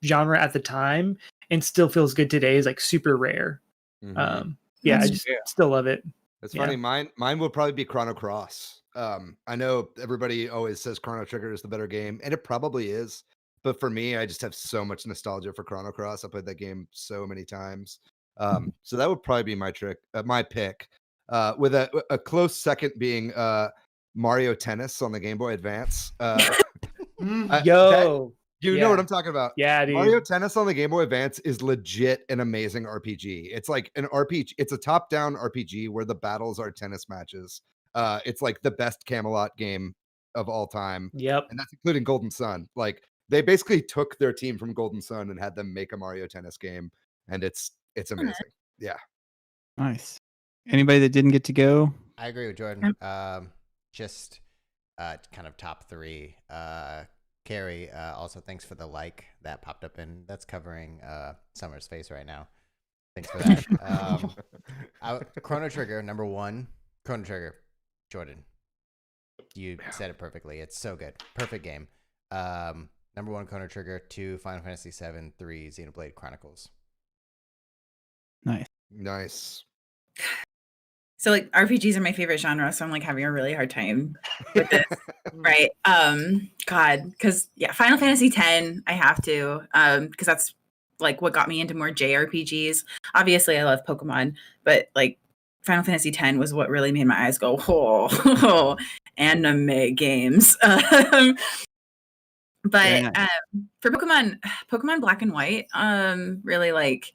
genre at the time and still feels good today is like super rare. Mhm. Yeah, That's I just still love it. It's Yeah. funny. Mine will probably be Chrono Cross. I know everybody always says Chrono Trigger is the better game, and it probably is. But for me, I just have so much nostalgia for Chrono Cross. I played that game so many times. So that would probably be my pick. With a close second being Mario Tennis on the Game Boy Advance. Yo, You know what I'm talking about. yeah, dude. Mario Tennis on the Game Boy Advance is legit an amazing RPG. It's like an RPG. It's a top-down RPG where the battles are tennis matches. It's like the best Camelot game of all time. Yep. And that's including Golden Sun. Like they basically took their team from Golden Sun and had them make a Mario Tennis game, and it's amazing. Yeah. Nice. Anybody that didn't get to go? I agree with Jordan. Just kind of top 3. Carrie, also thanks for the like that popped up, and that's covering Summer's face right now. Thanks for that. Chrono Trigger, number 1. Chrono Trigger, Jordan. You said it perfectly. It's so good. Perfect game. Number 1, Chrono Trigger. 2, Final Fantasy 7. 3, Xenoblade Chronicles. Nice. So like RPGs are my favorite genre, so I'm like having a really hard time with this. Right. God, because Final Fantasy X, I have to, because that's like what got me into more JRPGs. Obviously I love Pokemon, but like Final Fantasy X was what really made my eyes go, oh, anime games. But for Pokemon Black and White, really like,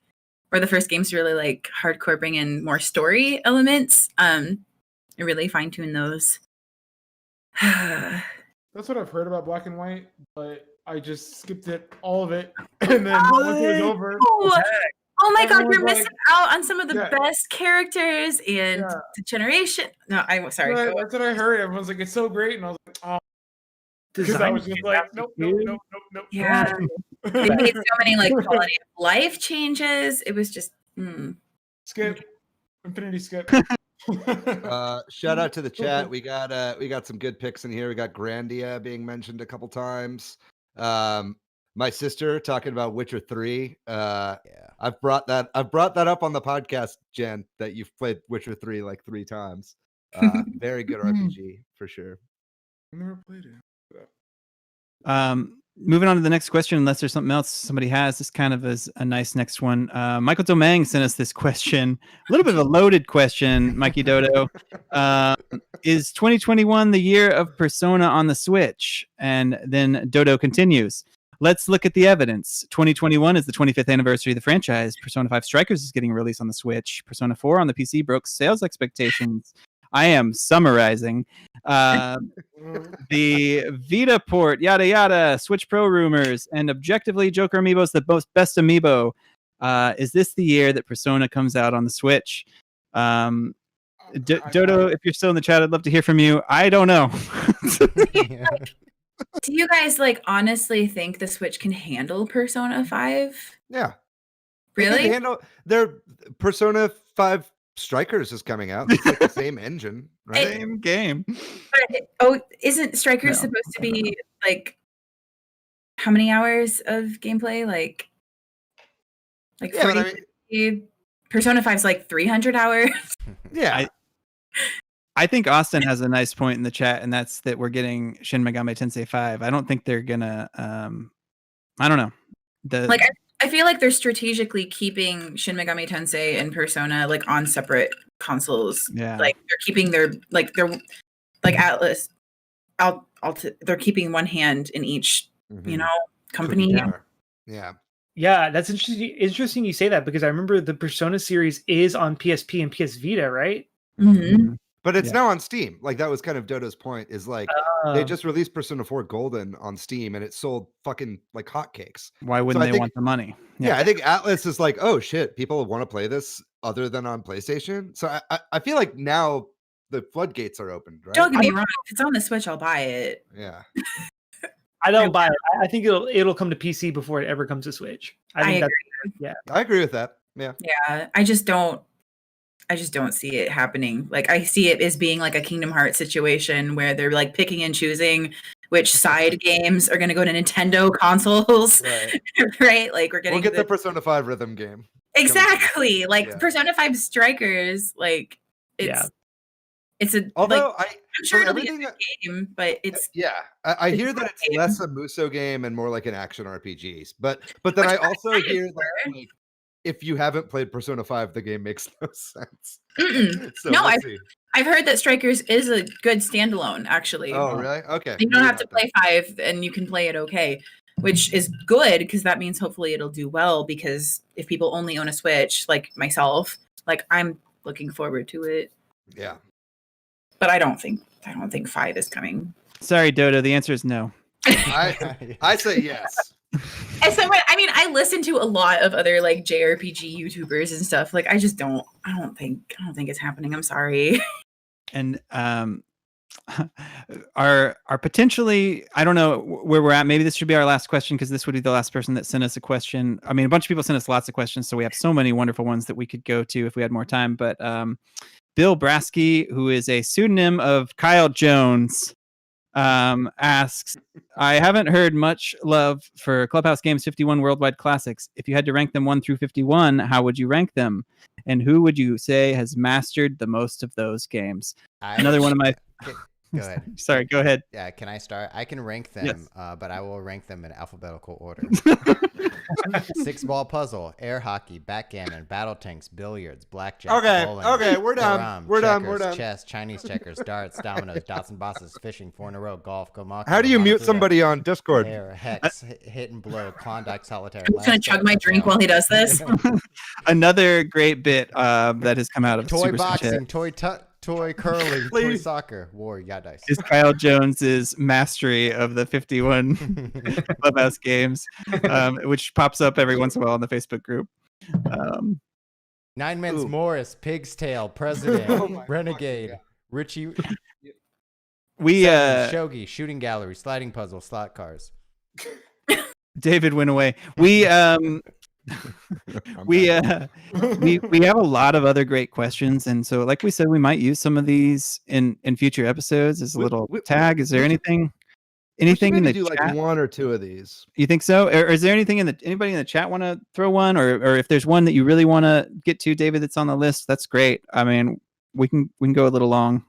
or the first games really like hardcore bring in more story elements. I really fine tune those. That's what I've heard about Black and White, but I just skipped all of it, and then once it was over. Oh my God, you're missing out on some of the best characters and the generation. No, I'm sorry. That's what I heard. Everyone's like, it's so great, and I was like, oh. Because I was just like, nope. Yeah. They made so many like quality of life changes. It was just skip. Infinity skip. Shout out to the chat. We got some good picks in here. We got Grandia being mentioned a couple times. My sister talking about Witcher 3. I've brought that up on the podcast, Jen, that you've played Witcher 3 like 3 times. Very good RPG for sure. I never played it. Moving on to the next question, unless there's something else somebody has. This kind of is a nice next one. Michael Domang sent us this question, a little bit of a loaded question, Mikey Dodo. Is 2021 the year of Persona on the Switch? And then Dodo continues. Let's look at the evidence. 2021 is the 25th anniversary of the franchise. Persona 5 Strikers is getting released on the Switch. Persona 4 on the PC broke sales expectations. I am summarizing. The Vita port, yada yada, Switch Pro rumors, and objectively, Joker Amiibo's the best amiibo. Is this the year that Persona comes out on the Switch? Dodo, if you're still in the chat, I'd love to hear from you. I don't know. Do you guys like honestly think the Switch can handle Persona 5? Yeah. Really? Their Persona 5 Strikers is coming out. It's like the same engine, right? Same game. But, isn't Strikers supposed to be like how many hours of gameplay? Like 40, Persona 5's like 300 hours. Yeah. I think Austin has a nice point in the chat, and that's that we're getting Shin Megami Tensei 5. I don't think they're gonna I don't know. I feel like they're strategically keeping Shin Megami Tensei and Persona like on separate consoles. Yeah. Like they're keeping they're like Atlas they're keeping one hand in each, company. Yeah. Yeah, that's interesting you say that, because I remember the Persona series is on PSP and PS Vita, right? Mm-hmm. But it's now on Steam. Like that was kind of Dodo's point, is like they just released Persona 4 Golden on Steam and it sold fucking like hotcakes. Why wouldn't they want the money? Yeah, I think Atlas is like, oh shit, people want to play this other than on PlayStation. So I feel like now the floodgates are opened, right? Don't get me wrong. If it's on the Switch, I'll buy it. Yeah. I don't buy it. I think it'll come to PC before it ever comes to Switch. I agree. I agree with that. Yeah. Yeah. I just don't see it happening. Like I see it as being like a Kingdom Hearts situation where they're like picking and choosing which side games are going to go to Nintendo consoles, right? Like we'll get the Persona 5 rhythm game. Exactly. Like Persona 5 Strikers, like it's although I'm sure it'll be a good game, but it's I hear that it's less a Muso game and more like an action RPG. But then I also hear that like, if you haven't played Persona 5, the game makes no sense. So no, I've heard that Strikers is a good standalone, actually. Oh, really? Okay. You don't have to play 5, and you can play it okay, which is good because that means hopefully it'll do well. Because if people only own a Switch, like myself, like I'm looking forward to it. Yeah. But I don't think 5 is coming. Sorry, Dodo. The answer is no. I say yes. As someone, I mean, I listen to a lot of other like JRPG YouTubers and stuff. Like, I don't think it's happening. I'm sorry. And are potentially, I don't know where we're at. Maybe this should be our last question because this would be the last person that sent us a question. I mean, a bunch of people sent us lots of questions, so we have so many wonderful ones that we could go to if we had more time. But Bill Brasky, who is a pseudonym of Kyle Jones, asks, I haven't heard much love for Clubhouse Games 51 Worldwide Classics. If you had to rank them 1 through 51, how would you rank them? And who would you say has mastered the most of those games? Another one of my... Go ahead. Sorry, go ahead. Yeah, can I start? I can rank them, Yes. but I will rank them in alphabetical order. 6-ball puzzle, air hockey, backgammon, battle tanks, billiards, blackjack, bowling, Okay, we're done. carom, We're done. checkers, We're done. chess, Chinese checkers, darts, dominoes, dots and bosses, fishing, 4 in a row, golf, gomaka. How do you mute Monopoly, somebody on Discord? air, hex, hit and blow, Klondike, solitaire. I'm just gonna chug my drink while he does this. Another great bit that has come out of Toy Super Switch boxing, Headz toy curling, toy Please. soccer, war, yeah, dice. is Kyle Jones's mastery of the 51 Clubhouse games, which pops up every once in a while in the Facebook group. Nine Men's Ooh. Morris, Pig's Tail, President, Oh my Renegade, fucking Richie, We Shogi, Shooting Gallery, Sliding Puzzle, Slot Cars. David went away. We we have a lot of other great questions, and so like we said, we might use some of these in future episodes as a little tag. Is there anything in the do chat? like 1 or 2 of these? You think so? Or is there anything anybody in the chat want to throw one, or if there's one that you really want to get to, David, that's on the list, that's great. I mean, we can go a little long.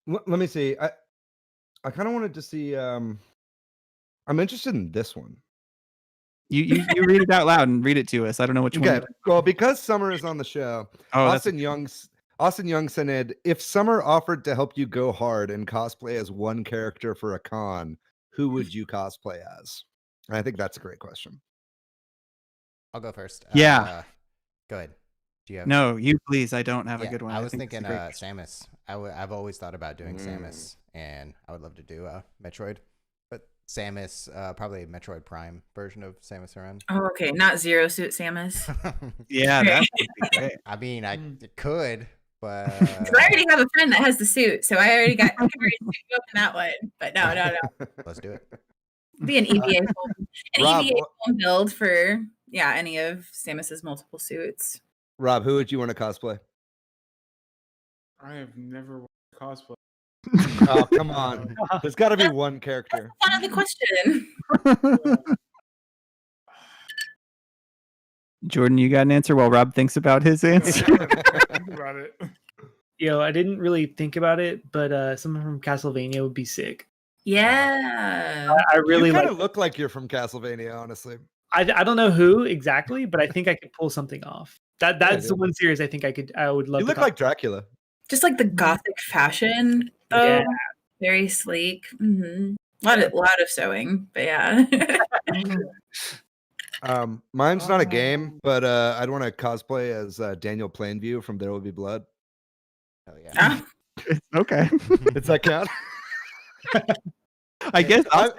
Let me see. I kind of wanted to see. I'm interested in this one. You read it out loud and read it to us. I don't know which Okay. one. Well, because Summer is on the show, Oh, that's Austin Young said, if Summer offered to help you go hard and cosplay as one character for a con, who would you cosplay as? And I think that's a great question. I'll go first. Yeah. Go ahead. Do you have? No, you please. I don't have a Yeah, good one. I was think it's a thinking great question. Samus. I've always thought about doing Samus, and I would love to do Metroid. But Samus, probably a Metroid Prime version of Samus Aran. Oh, okay, not Zero Suit Samus. Yeah, that would be great. I mean, I could, but 'Cause I already have a friend that has the suit, so I can already suit you up in that one. But no. let's do it. Be an EVA home, Rob, home build for any of Samus's multiple suits. Rob, who would you want to cosplay? I have never cosplay. Oh, come on. There's got to be one character. Fun of the question. Jordan, you got an answer while Rob thinks about his answer. Think about it. I didn't really think about it, but someone from Castlevania would be sick. Yeah. I really you kind like. of look like you're from Castlevania, honestly. I don't know who exactly, but I think I could pull something off. That's the one series I think I would love. You look to like Dracula. Just like the gothic fashion, though. Yeah. Very sleek. Mm-hmm. A lot of sewing, but yeah. Mine's not a game, but I'd want to cosplay as Daniel Plainview from There Will Be Blood. Hell yeah. Ah, Okay. Does that count? I guess I've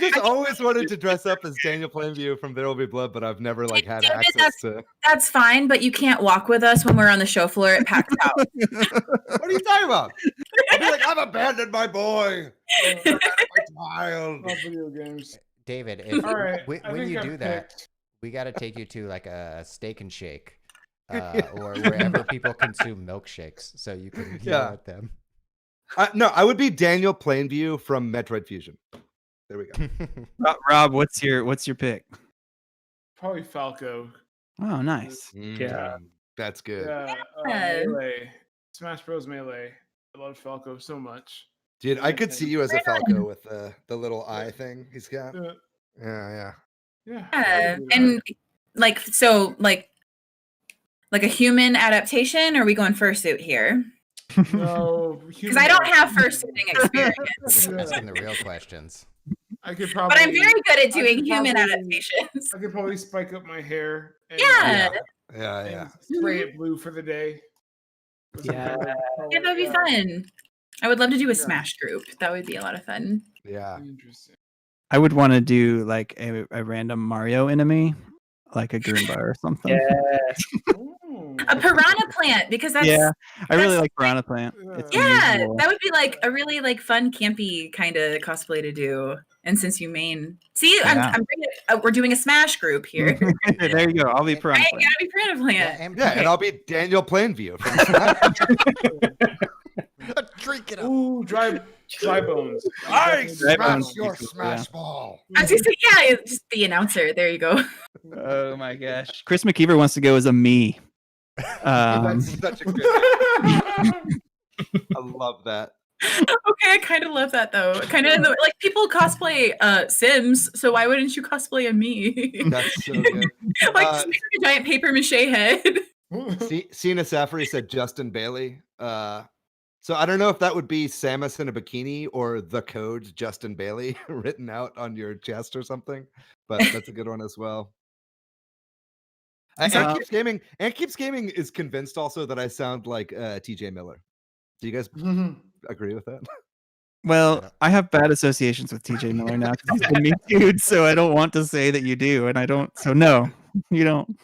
just always wanted to dress up as Daniel Plainview from There Will Be Blood, but I've never had David, access to. that's fine, but you can't walk with us when we're on the show floor at PAX Out. What are you talking about? I'll be like, I've abandoned my boy. I've abandoned my child. Love video games. David, if All right. when I you think do I've that, picked- we got to take you to like a Steak and Shake, or wherever people consume milkshakes, so you can yell at them. No, I would be Daniel Plainview from Metroid Fusion. There we go. Rob, what's your pick? Probably Falco. Oh, nice. Yeah. That's good. Yeah. Yeah. Melee. Smash Bros. Melee. I love Falco so much. Dude, I could see you as a Falco with the little eye thing he's got. Yeah. Yeah. Yeah. Yeah, and like a human adaptation, or are we going fursuit here? No, Because I don't have fursuiting experience. Asking the real questions. I could probably. But I'm very good at doing could human probably- adaptations. I could probably spike up my hair. And, Yeah. Yeah. and spray it blue for the day. Yeah. Yeah, that would be fun. I would love to do a Smash group. That would be a lot of fun. Yeah. Interesting. I would want to do like a random Mario enemy, like a Goomba or something. Yeah. Ooh. A piranha plant, because that's Yeah, I really that's like Piranha Plant. It's yeah, unusual. that would be like a really like fun campy kind of cosplay to do. And since you main, see, Yeah. I'm bringing we're doing a Smash group here. There you go. I'll be Piranha I Plant. gotta be Piranha Plant. And I'll be Daniel Plainview from Drink it up. Ooh, dry bones. I Dry bones smash your would be cool, smash ball. I was gonna say, yeah, just the announcer. There you go. Oh my gosh. Chris McKeever wants to go as a me. That's such a good. I love that. Okay, I kind of love that though. Kind of like people cosplay Sims, so why wouldn't you cosplay a me? That's so good. Like just make like a giant paper mache head. Sina Safari said Justin Bailey. So I don't know if that would be Samus in a bikini or the code Justin Bailey written out on your chest or something, but that's a good one as well. And Keeps Gaming is convinced also that I sound like TJ Miller. Do you guys agree with that? Well, I have bad associations with TJ Miller now because he's a me dude, so I don't want to say that you do, and I don't. So no, you don't.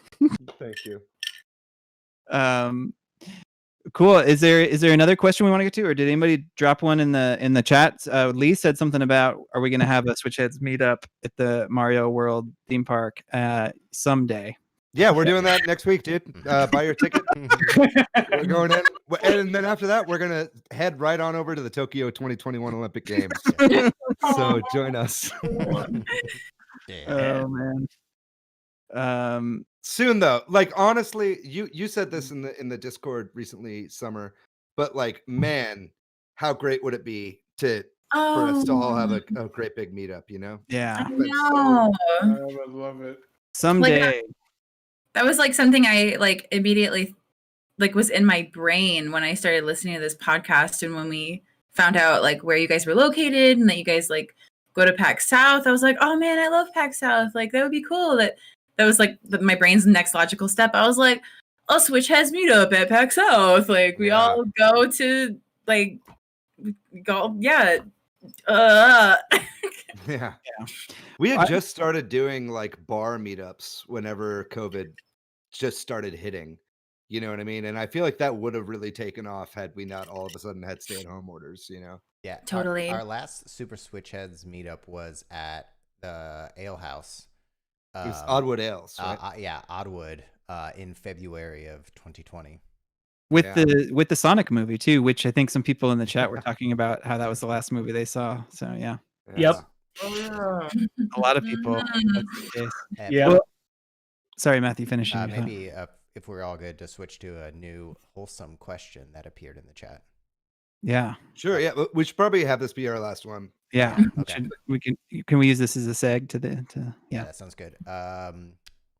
Thank you. Cool. Is there another question we want to get to, or did anybody drop one in the chat? Lee said something about, are we going to have a Switch Headz meetup at the Mario World theme park someday? Yeah, we're doing that next week, dude. Buy your ticket. We're going in, and then after that, we're gonna head right on over to the Tokyo 2021 Olympic Games. So join us. Oh man. Soon though, like honestly, you said this in the Discord recently, Summer, but like, man, how great would it be for us to all have a great big meetup? You know? Yeah. I know. I would love it. Someday. That was like something I like immediately like was in my brain when I started listening to this podcast, and when we found out like where you guys were located and that you guys like go to PAX South, I was like, oh man, I love PAX South. Like that would be cool. That was like my brain's next logical step. I was like, oh, Switch Headz meetup at PAX South. Like we all go to like go, yeah. Yeah. We had just started doing like bar meetups whenever COVID just started hitting. You know what I mean? And I feel like that would have really taken off had we not all of a sudden had stay-at-home orders, you know? Yeah, totally. Our last Super Switch Headz meetup was at the Ale House. It was Oddwood Ales, right? Yeah, Oddwood in February of 2020. With the Sonic movie too, which I think some people in the chat were talking about how that was the last movie they saw. So yeah. Yep. Oh yeah. A lot of people. That's the case. Yeah. Well, sorry, Matthew, finishing. Maybe if we're all good to switch to a new wholesome question that appeared in the chat. Yeah. Sure. Yeah. We should probably have this be our last one. Yeah. Okay. Can we use this as a seg to yeah, that sounds good.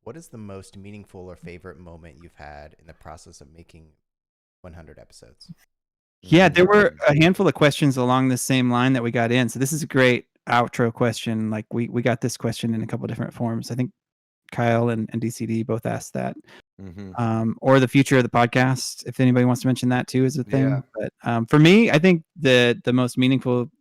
What is the most meaningful or favorite moment you've had in the process of making 100 episodes? Yeah, there were a handful of questions along the same line that we got in. So this is a great outro question. Like we got this question in a couple different forms. I think Kyle and DCD both asked that. Or the future of the podcast, if anybody wants to mention that too, is a thing. Yeah. But for me, I think the most meaningful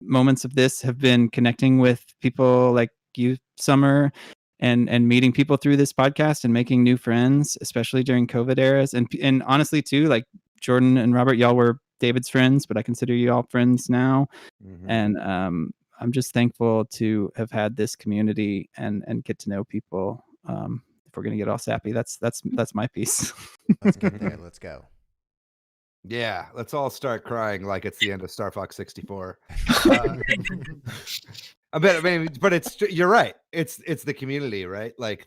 moments of this have been connecting with people like you, Summer, and meeting people through this podcast and making new friends, especially during COVID eras. And honestly too, like Jordan and Robert, y'all were David's friends, but I consider you all friends now. And I'm just thankful to have had this community and get to know people. If we're gonna get all sappy, that's my piece. Let's get there. Let's go. Yeah, let's all start crying like it's the end of Star Fox 64. I mean, but you're right. It's the community, right? Like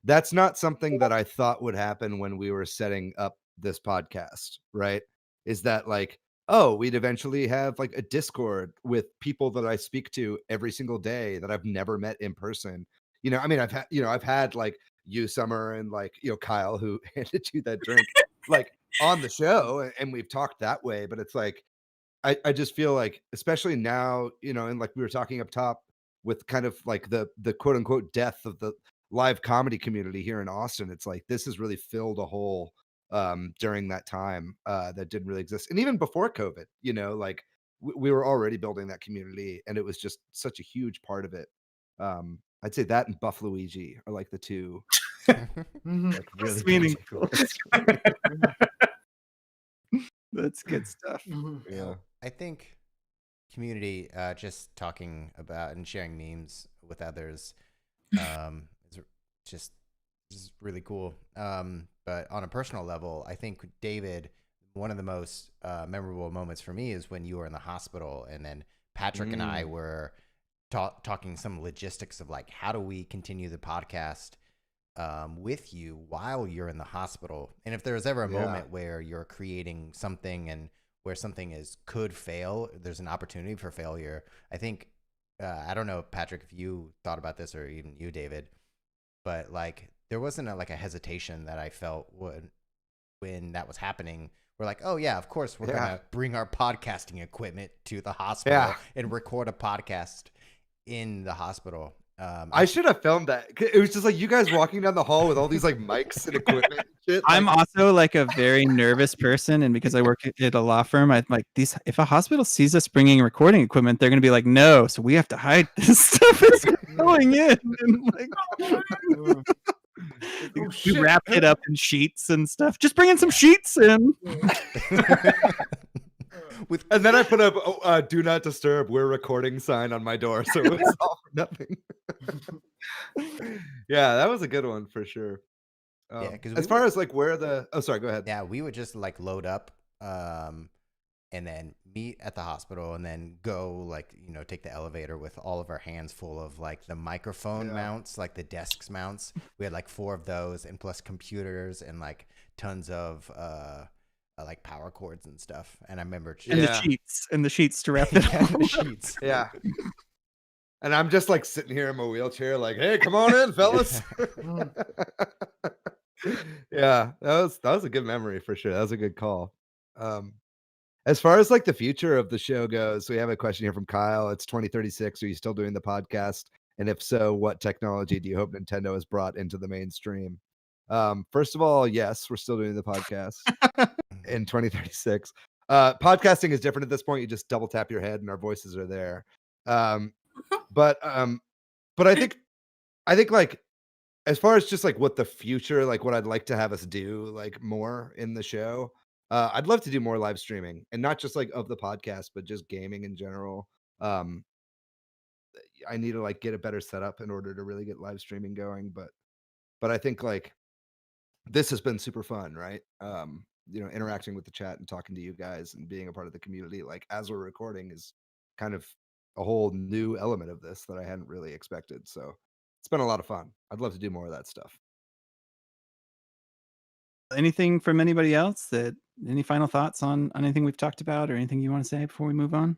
that's not something that I thought would happen when we were setting up this podcast, right? Is that like, oh, we'd eventually have like a Discord with people that I speak to every single day that I've never met in person. You know, I mean, I've had like you, Summer, and like, you know, Kyle, who handed you that drink, like on the show, and we've talked that way. But it's like, I just feel like, especially now, you know, and like we were talking up top with kind of like the quote unquote death of the live comedy community here in Austin, it's like this has really filled a hole during that time that didn't really exist. And even before COVID, you know, like we were already building that community, and it was just such a huge part of it. I'd say that and Buff Luigi are like the two Like really meaningful. tangible. That's good stuff. Yeah. I think community, just talking about and sharing memes with others, is just really cool. But on a personal level, I think David, one of the most memorable moments for me is when you were in the hospital, and then Patrick and I were talking some logistics of like, how do we continue the podcast with you while you're in the hospital? And if there's ever a moment where you're creating something and where something could fail, there's an opportunity for failure. I think, I don't know, Patrick, if you thought about this, or even you, David, but like there wasn't a hesitation that I felt when that was happening. We're like, oh yeah, of course we're gonna bring our podcasting equipment to the hospital and record a podcast in the hospital. I should have filmed that. It was just like you guys walking down the hall with all these like mics and equipment and shit. I'm also like a very nervous person, and because I work at a law firm, I'm like, if a hospital sees us bringing recording equipment, they're going to be like, no, so we have to hide this stuff is going in. And like, we wrapped it up in sheets and stuff. Just bring in some sheets in. And then I put a "Do not disturb, we're recording" sign on my door, so it was all for nothing. Yeah, that was a good one for sure. As far as like where sorry, go ahead. Yeah, we would just like load up, and then meet at the hospital, and then go like take the elevator with all of our hands full of like the microphone mounts, like the desks mounts. We had like 4 of those, and plus computers and like tons of like power cords and stuff. And I remember the sheets to wrap it up. the sheets. Yeah. And I'm just like sitting here in my wheelchair, like, hey, come on in, fellas. Yeah, that was a good memory for sure. That was a good call. As far as like the future of the show goes, we have a question here from Kyle. It's 2036. Are you still doing the podcast? And if so, what technology do you hope Nintendo has brought into the mainstream? First of all, yes, we're still doing the podcast in 2036. Podcasting is different at this point. You just double tap your head and our voices are there. But I think like as far as just like what the future, like what I'd like to have us do like more in the show, I'd love to do more live streaming, and not just like of the podcast, but just gaming in general. I need to like get a better setup in order to really get live streaming going, but I think like this has been super fun, right? Interacting with the chat and talking to you guys and being a part of the community, like as we're recording, is kind of a whole new element of this that I hadn't really expected. So it's been a lot of fun. I'd love to do more of that stuff. Anything from anybody else? Any final thoughts on anything we've talked about, or anything you want to say before we move on?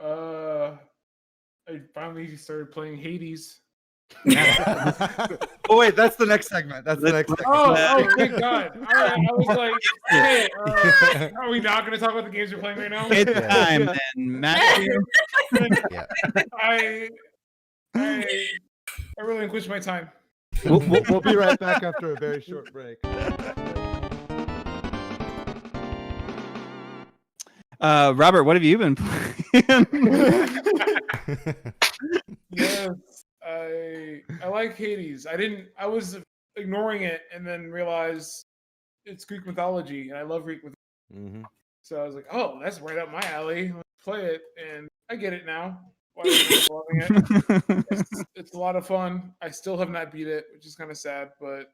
I finally started playing Hades. Oh wait, that's the next segment. That's the next segment. Oh, thank God. All right, I was like, hey, are we not going to talk about the games we're playing right now? It's time then, Matthew. I relinquished my time. We'll be right back after a very short break. Robert, what have you been playing? Yes, I like Hades. I was ignoring it and then realized it's Greek mythology, and I love Greek mythology. Mm-hmm. So I was like, oh, that's right up my alley. Let's play it, and I get it now. Why I'm loving it. It's a lot of fun. I still have not beat it, which is kind of sad, but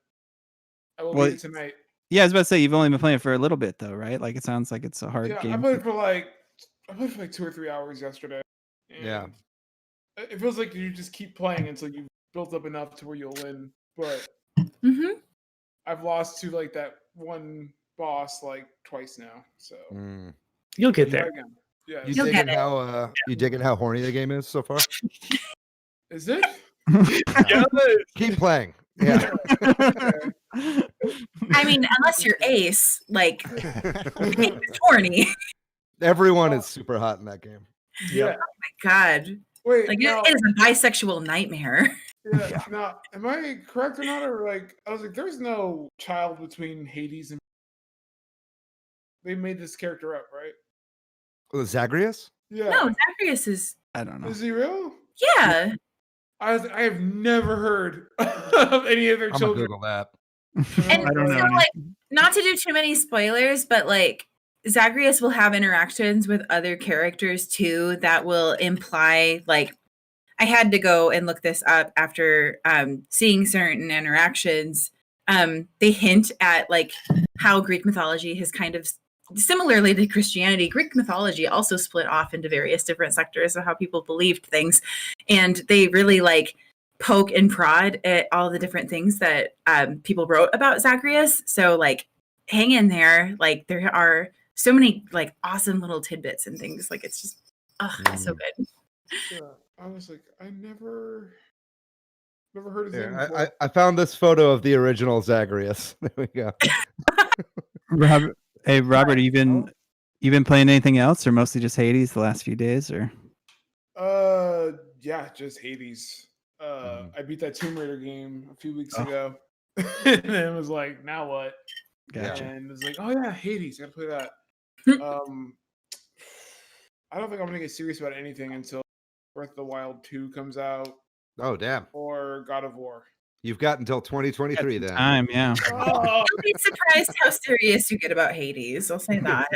I will beat it tonight. Yeah, I was about to say, you've only been playing for a little bit though, right? Like it sounds like it's a hard game. I played for like 2 or 3 hours yesterday. Yeah. It feels like you just keep playing until you've built up enough to where you'll win. But I've lost to like that one boss like twice now. So you'll get there. Yeah. You digging how horny the game is so far? Is it? Keep playing. Yeah. I mean, unless you're Ace, like it's horny. Everyone is super hot in that game. Yeah. Oh my God. Wait, like it is a bisexual nightmare. Yeah. Now, am I correct or not? Or like, I was like, there's no child between Hades and. They made this character up, right? Oh, Zagreus? Yeah. No, Zagreus is. I don't know. Is he real? Yeah. I have never heard of any of their I'm gonna children. Google that. And I don't know so, any. like, not to do too many spoilers, but like Zagreus will have interactions with other characters too that will imply like I had to go and look this up after seeing certain interactions. They hint at like how Greek mythology has kind of similarly to Christianity, Greek mythology also split off into various different sectors of how people believed things. And they really like poke and prod at all the different things that people wrote about Zagreus. So like hang in there. Like there are so many like awesome little tidbits and things. Like it's just it's so good. Yeah, I was like, I never heard his name before. Yeah, I found this photo of the original Zagreus. There we go. Robert, hey Robert, you been playing anything else, or mostly just Hades the last few days, or? Yeah, just Hades. I beat that Tomb Raider game a few weeks Oh. ago, and then it was like, now what? Gotcha. And it was like, oh yeah, Hades, gotta play that. I don't think I'm gonna get serious about anything until Breath of the Wild 2 comes out Oh damn! or God of War. You've got until 2023 Got then. some time, yeah. Oh, You'll be surprised how serious you get about Hades. I'll say that.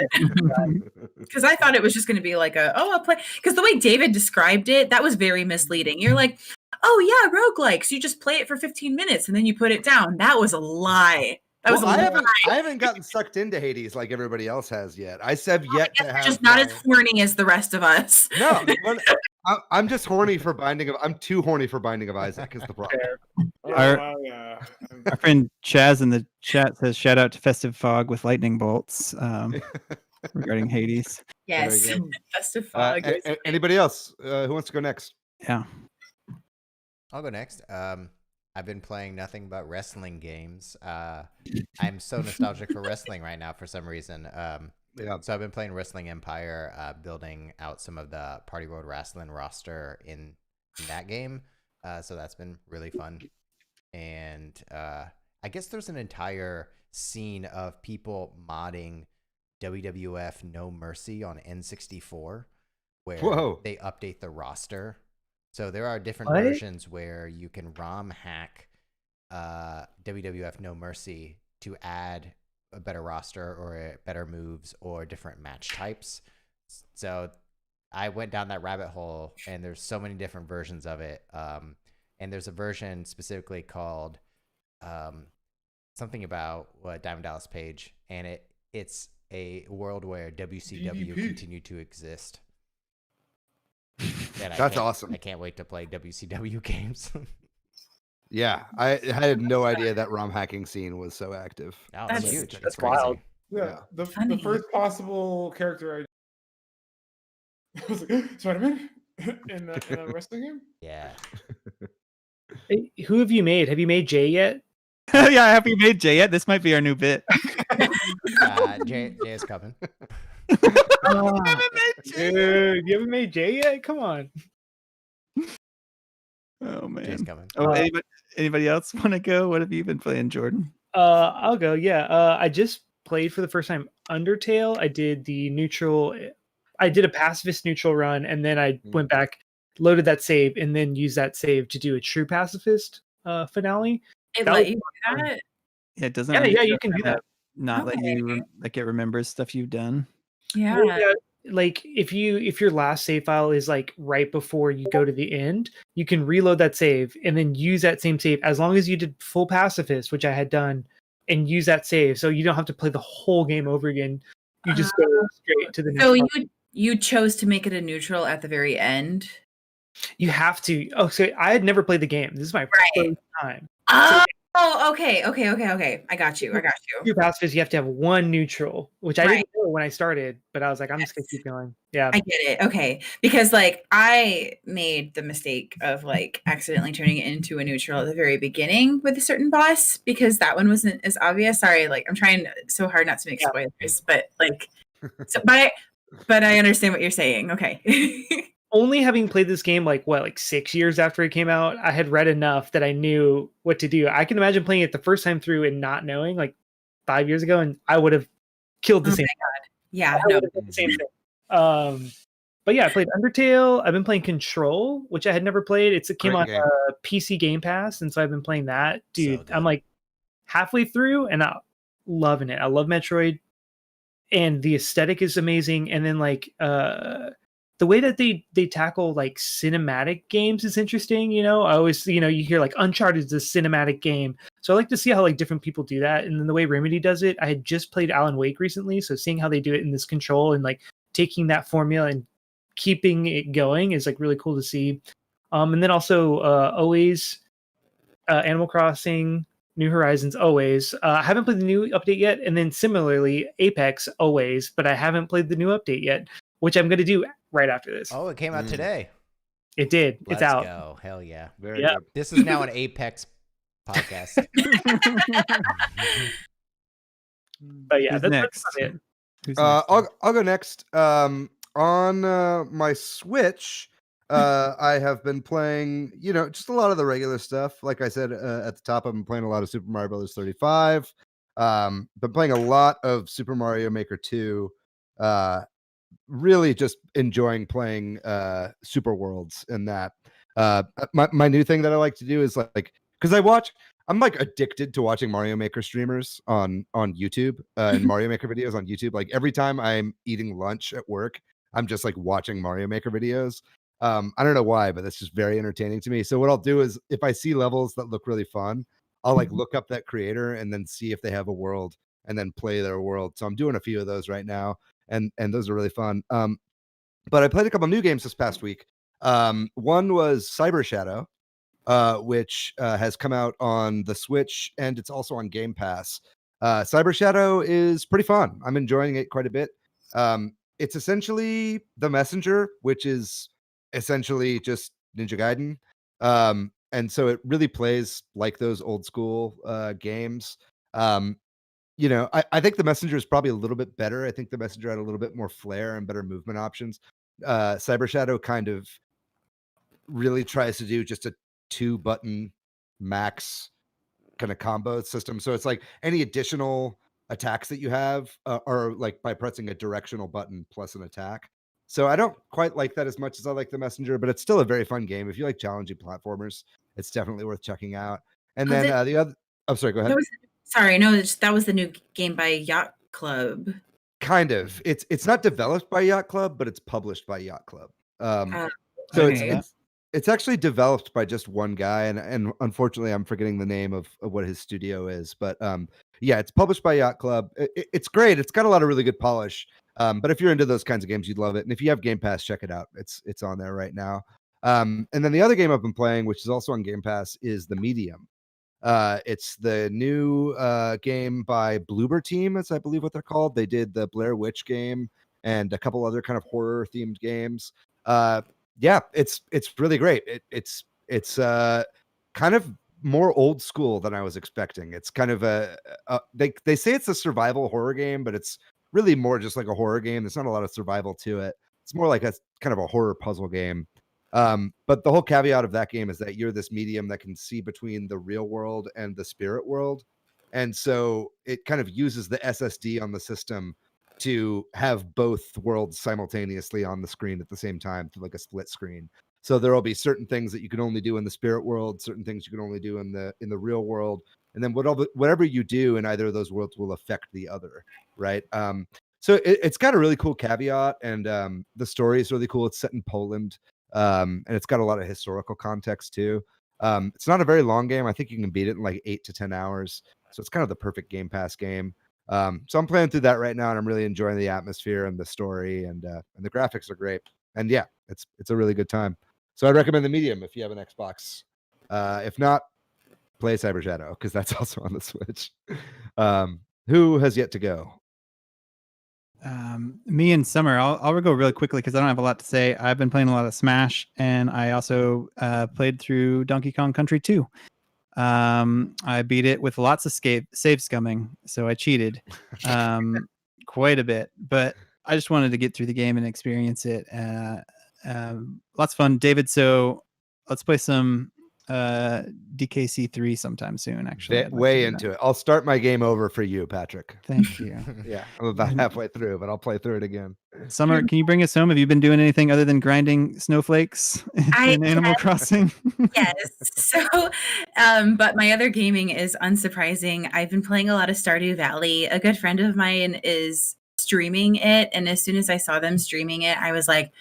Because I thought it was just going to be like I'll play. Because the way David described it, that was very misleading. You're like, oh yeah, roguelikes. You just play it for 15 minutes and then you put it down. That was a lie. That was a I lie. haven't gotten sucked into Hades like everybody else has yet. I have yet to You're have. just not as horny as the rest of us. No, I'm just horny for Binding of. I'm too horny for Binding of Isaac. Is the problem? yeah. Our friend Chaz in the chat says, "Shout out to Festive Fog with lightning bolts." Regarding Hades. Yes, There you Festive Fog. Anybody else? Who wants to go next? Yeah. I'll go next. I've been playing nothing but wrestling games. I'm so nostalgic for wrestling right now for some reason. Yeah. So I've been playing Wrestling Empire, building out some of the Party World Wrestling roster in that game. So that's been really fun. And I guess there's an entire scene of people modding WWF No Mercy on N64 where Whoa. they update the roster. So there are different What? versions where you can ROM hack WWF No Mercy to add a better roster or better moves or different match types. So I went down that rabbit hole, and there's so many different versions of it. And there's a version specifically called something about Diamond Dallas Page, and it's a world where WCW DDP. continued to exist. And That's awesome. I can't wait to play WCW games. Yeah, I had no idea that ROM hacking scene was so active. Oh, That's- it's huge. that's It's crazy. wild. Yeah, the Funny. first possible character I was like, Spider-Man in a wrestling game. Yeah. Hey, who have you made? Have you made Jay yet? Yeah, have you made Jay yet? This might be our new bit. Jay is coming. Dude, you haven't made Jay yet? Come on. Oh Jay's man. coming. Oh, anybody else want to go? What have you been playing, Jordan? I'll go. Yeah. I just played for the first time Undertale. I did a pacifist neutral run, and then I went back, loaded that save, and then used that save to do a true pacifist finale. It That let was you do that? Yeah, it doesn't. Yeah, let yeah, you you can do that. Not let Okay. you like it remembers stuff you've done. Yeah. Well, yeah, like if your last save file is like right before you go to the end, you can reload that save and then use that same save as long as you did full pacifist, which I had done, and use that save, so you don't have to play the whole game over again. You just go straight to the next. So part. you chose to make it a neutral at the very end. You have to. Oh, so I had never played the game. This is my first time. Oh, okay. I got you. Two pacifists, you have to have one neutral, which I Right. didn't know when I started, but I was like, I'm just gonna keep going. Yeah. I get it. Okay. Because like I made the mistake of like accidentally turning it into a neutral at the very beginning with a certain boss because that one wasn't as obvious. Sorry, like I'm trying so hard not to make spoilers, but like but I understand what you're saying. Okay. Only having played this game like 6 years after it came out, I had read enough that I knew what to do. I can imagine playing it the first time through and not knowing, like 5 years ago, and I would have killed the Oh same. Yeah, I no. would have done the same thing. But yeah, I played Undertale. I've been playing Control, which I had never played. It came on PC Game Pass, and so I've been playing that. Dude, I'm like halfway through, and I'm loving it. I love Metroid, and the aesthetic is amazing. And then like the way that they tackle like cinematic games is interesting. You know, I always you hear like Uncharted is a cinematic game, so I like to see how like different people do that. And then the way Remedy does it, I had just played Alan Wake recently, so seeing how they do it in this Control and like taking that formula and keeping it going is like really cool to see. And then also always Animal Crossing, New Horizons, always. I haven't played the new update yet. And then similarly, Apex, always, but I haven't played the new update yet, which I'm going to do right after this. Oh, it came out today. It did. Let's it's out. Go. Hell yeah. Very good. This is now an Apex podcast. But yeah, Who's that's next? it. Who's next? I'll go next. On my Switch, I have been playing, just a lot of the regular stuff. Like I said at the top, I've been playing a lot of Super Mario Brothers 35. Been playing a lot of Super Mario Maker 2. Really just enjoying playing Super Worlds and that. My new thing that I like to do is like because I'm like addicted to watching Mario Maker streamers on YouTube and Mario Maker videos on YouTube. Like every time I'm eating lunch at work, I'm just like watching Mario Maker videos. I don't know why, but that's just very entertaining to me. So what I'll do is if I see levels that look really fun, I'll like look up that creator and then see if they have a world and then play their world. So I'm doing a few of those right now, and those are really fun. But I played a couple new games this past week. One was Cyber Shadow, which has come out on the Switch, and it's also on Game Pass. Cyber Shadow is pretty fun. I'm enjoying it quite a bit. It's essentially The Messenger, which is essentially just Ninja Gaiden. And so it really plays like those old school games. I think The Messenger is probably a little bit better. I think The Messenger had a little bit more flair and better movement options. Cyber Shadow kind of really tries to do just a 2-button max kind of combo system. So it's like any additional attacks that you have are like by pressing a directional button plus an attack. So I don't quite like that as much as I like The Messenger, but it's still a very fun game. If you like challenging platformers, it's definitely worth checking out. And then the other, I'm sorry, go ahead. That was the new game by Yacht Club. Kind of. It's not developed by Yacht Club, but it's published by Yacht Club. So it's actually developed by just one guy, and unfortunately, I'm forgetting the name of what his studio is. But yeah, it's published by Yacht Club. It's great. It's got a lot of really good polish. But if you're into those kinds of games, you'd love it. And if you have Game Pass, check it out. It's on there right now. And then the other game I've been playing, which is also on Game Pass, is The Medium. It's the new game by Bloober Team, as I believe what they're called. They did the Blair Witch game and a couple other kind of horror themed games. Yeah, it's really great. It's kind of more old school than I was expecting. It's kind of they say it's a survival horror game, but it's really more just like a horror game. There's not a lot of survival to it. It's more like a kind of a horror puzzle game. But the whole caveat of that game is that you're this medium that can see between the real world and the spirit world. And so it kind of uses the SSD on the system to have both worlds simultaneously on the screen at the same time through like a split screen. So there will be certain things that you can only do in the spirit world, certain things you can only do in the real world. And then whatever you do in either of those worlds will affect the other. Right. So it's got a really cool caveat, and the story is really cool. It's set in Poland. And it's got a lot of historical context too. It's not a very long game. I think you can beat it in like 8 to 10 hours. So it's kind of the perfect Game Pass game. So I'm playing through that right now, and I'm really enjoying the atmosphere and the story, and the graphics are great. And yeah, it's a really good time. So I recommend The Medium if you have an Xbox. If not, play Cyber Shadow because that's also on the Switch. Who has yet to go? Me and Summer. I'll go really quickly because I don't have a lot to say. I've been playing a lot of Smash, and I also played through Donkey Kong Country 2. I beat it with lots of save scumming, so I cheated quite a bit. But I just wanted to get through the game and experience it. Lots of fun, David. So let's play some DKC3 sometime soon. Actually, I'd like to way do into that. it. I'll start my game over for you, Patrick. Thank you. Yeah, I'm about halfway through, but I'll play through it again. Summer, can you bring us home? Have you been doing anything other than grinding snowflakes in Animal Crossing? Yes. So, but my other gaming is unsurprising. I've been playing a lot of Stardew Valley. A good friend of mine is streaming it, and as soon as I saw them streaming it, I was like,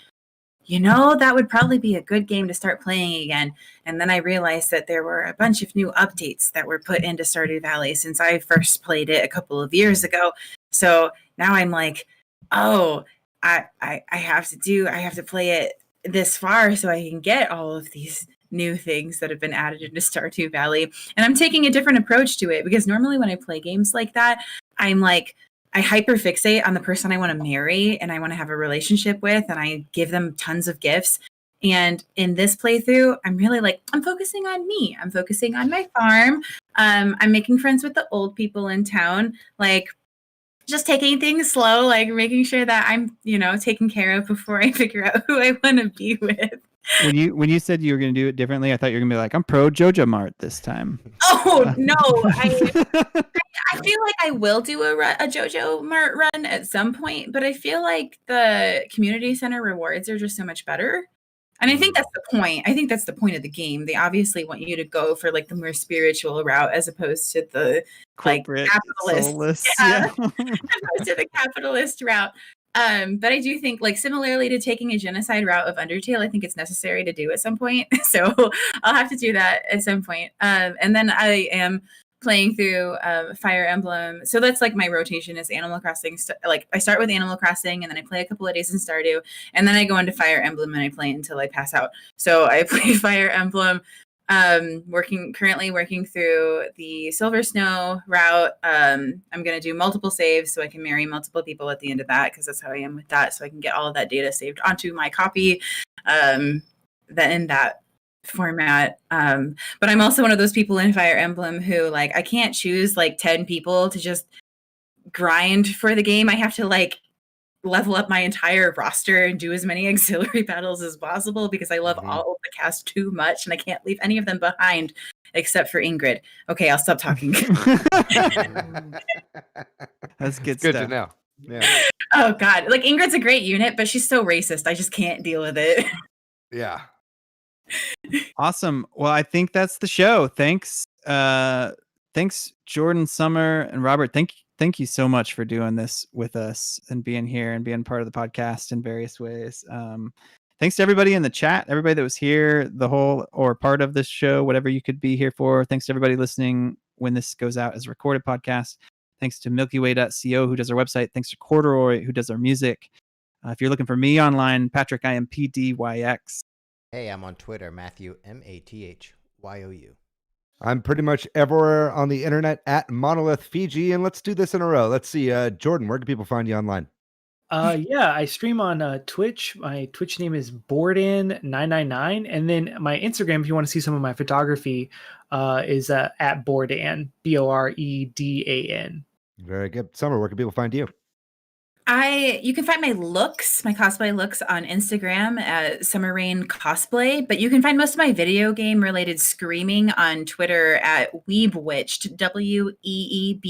that would probably be a good game to start playing again. And then I realized that there were a bunch of new updates that were put into Stardew Valley since I first played it a couple of years ago. So now I'm like, oh, I have to play it this far so I can get all of these new things that have been added into Stardew Valley. And I'm taking a different approach to it because normally when I play games like that, I'm like, I hyperfixate on the person I want to marry and I want to have a relationship with, and I give them tons of gifts. And in this playthrough, I'm really like, I'm focusing on me. I'm focusing on my farm. I'm making friends with the old people in town, like just taking things slow, like making sure that I'm, taken care of before I figure out who I want to be with. When you said you were going to do it differently, I thought you were going to be like, I'm pro Jojo Mart this time. Oh, no. I feel like I will do a Jojo Mart run at some point, but I feel like the community center rewards are just so much better. And I think that's the point. I think that's the point of the game. They obviously want you to go for like the more spiritual route as opposed to the corporate capitalist. Opposed to the capitalist route. But I do think, like, similarly to taking a genocide route of Undertale, I think it's necessary to do at some point. So I'll have to do that at some point. And then I am playing through Fire Emblem. So that's like my rotation is Animal Crossing. Like I start with Animal Crossing and then I play a couple of days in Stardew, and then I go into Fire Emblem and I play until I pass out. So I play Fire Emblem. Currently working through the Silver Snow route. I'm going to do multiple saves so I can marry multiple people at the end of that, because that's how I am with that. So I can get all of that data saved onto my copy in that format. But I'm also one of those people in Fire Emblem who, like, I can't choose like 10 people to just grind for the game. I have to like level up my entire roster and do as many auxiliary battles as possible because I love all of the cast too much and I can't leave any of them behind except for Ingrid. Okay, I'll stop talking. That's good stuff. To know. Yeah. Oh God, like Ingrid's a great unit, but she's so racist. I just can't deal with it. Yeah. Awesome. Well, I think that's the show. Thanks, Jordan, Summer, and Robert. Thank you so much for doing this with us and being here and being part of the podcast in various ways. Thanks to everybody in the chat, everybody that was here, the whole or part of this show, whatever you could be here for. Thanks to everybody listening when this goes out as a recorded podcast. Thanks to MilkyWay.co, who does our website. Thanks to Corduroy, who does our music. If you're looking for me online, Patrick, I am PDYX. Hey, I'm on Twitter, Matthew, MATHYOU. I'm pretty much everywhere on the internet at Monolith Fiji, and let's do this in a row. Let's see, Jordan, where can people find you online? Yeah, I stream on Twitch. My Twitch name is Bordan999, and then my Instagram, if you want to see some of my photography, is at Bordan, BOREDAN. Very good. Summer, where can people find you? You can find my cosplay looks on Instagram at Summer Rain Cosplay, but you can find most of my video game related screaming on Twitter at Weebwitched, WEEBWITCHED.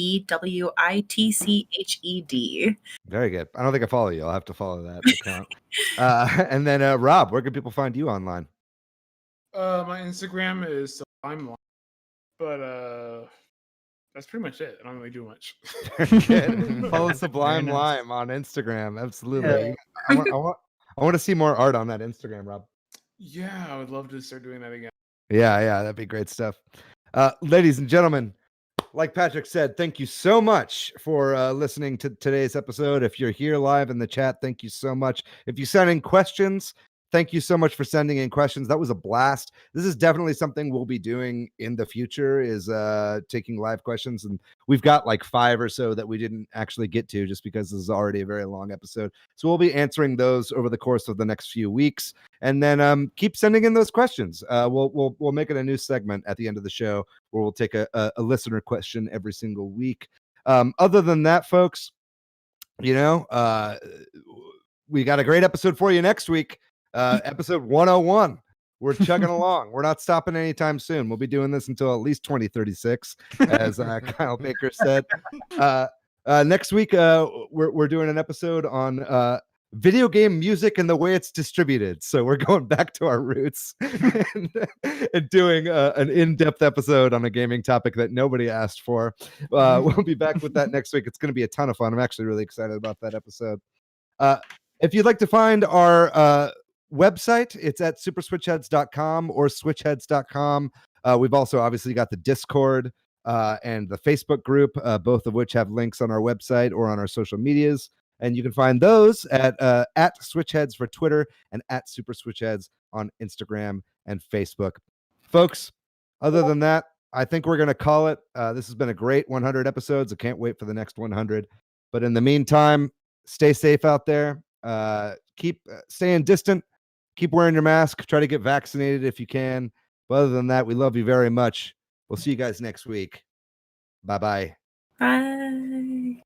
Very good. I don't think I follow you. I'll have to follow that account. And then Rob, where can people find you online? My Instagram is Sublime Lime, but that's pretty much it. I don't really do much. Follow Sublime Lime on Instagram. Absolutely. Yeah. I want to see more art on that Instagram, Rob. Yeah, I would love to start doing that again. Yeah, that'd be great stuff. Ladies and gentlemen, like Patrick said, thank you so much for listening to today's episode. If you're here live in the chat, thank you so much. If you send in questions, thank you so much for sending in questions. That was a blast. This is definitely something we'll be doing in the future, is taking live questions. And we've got like 5 or so that we didn't actually get to just because this is already a very long episode. So we'll be answering those over the course of the next few weeks. And then keep sending in those questions. We'll make it a new segment at the end of the show where we'll take a listener question every single week. Other than that, folks, we got a great episode for you next week. Episode 101. we're chugging along. We're not stopping anytime soon. We'll be doing this until at least 2036, as Kyle Baker said. Next week, we're doing an episode on video game music and the way it's distributed. So we're going back to our roots and doing an in-depth episode on a gaming topic that nobody asked for. We'll be back with that next week. It's going to be a ton of fun. I'm actually really excited about that episode. If you'd like to find our website, it's at superswitchheads.com or switchheads.com. We've also obviously got the Discord and the Facebook group, both of which have links on our website or on our social medias. And you can find those at Switch Headz for Twitter and at Super Switch Headz on Instagram and Facebook. Folks, other than that, I think we're going to call it. This has been a great 100 episodes. I can't wait for the next 100. But in the meantime, stay safe out there. Keep staying distant. Keep wearing your mask. Try to get vaccinated if you can. But other than that, we love you very much. We'll see you guys next week. Bye-bye. Bye.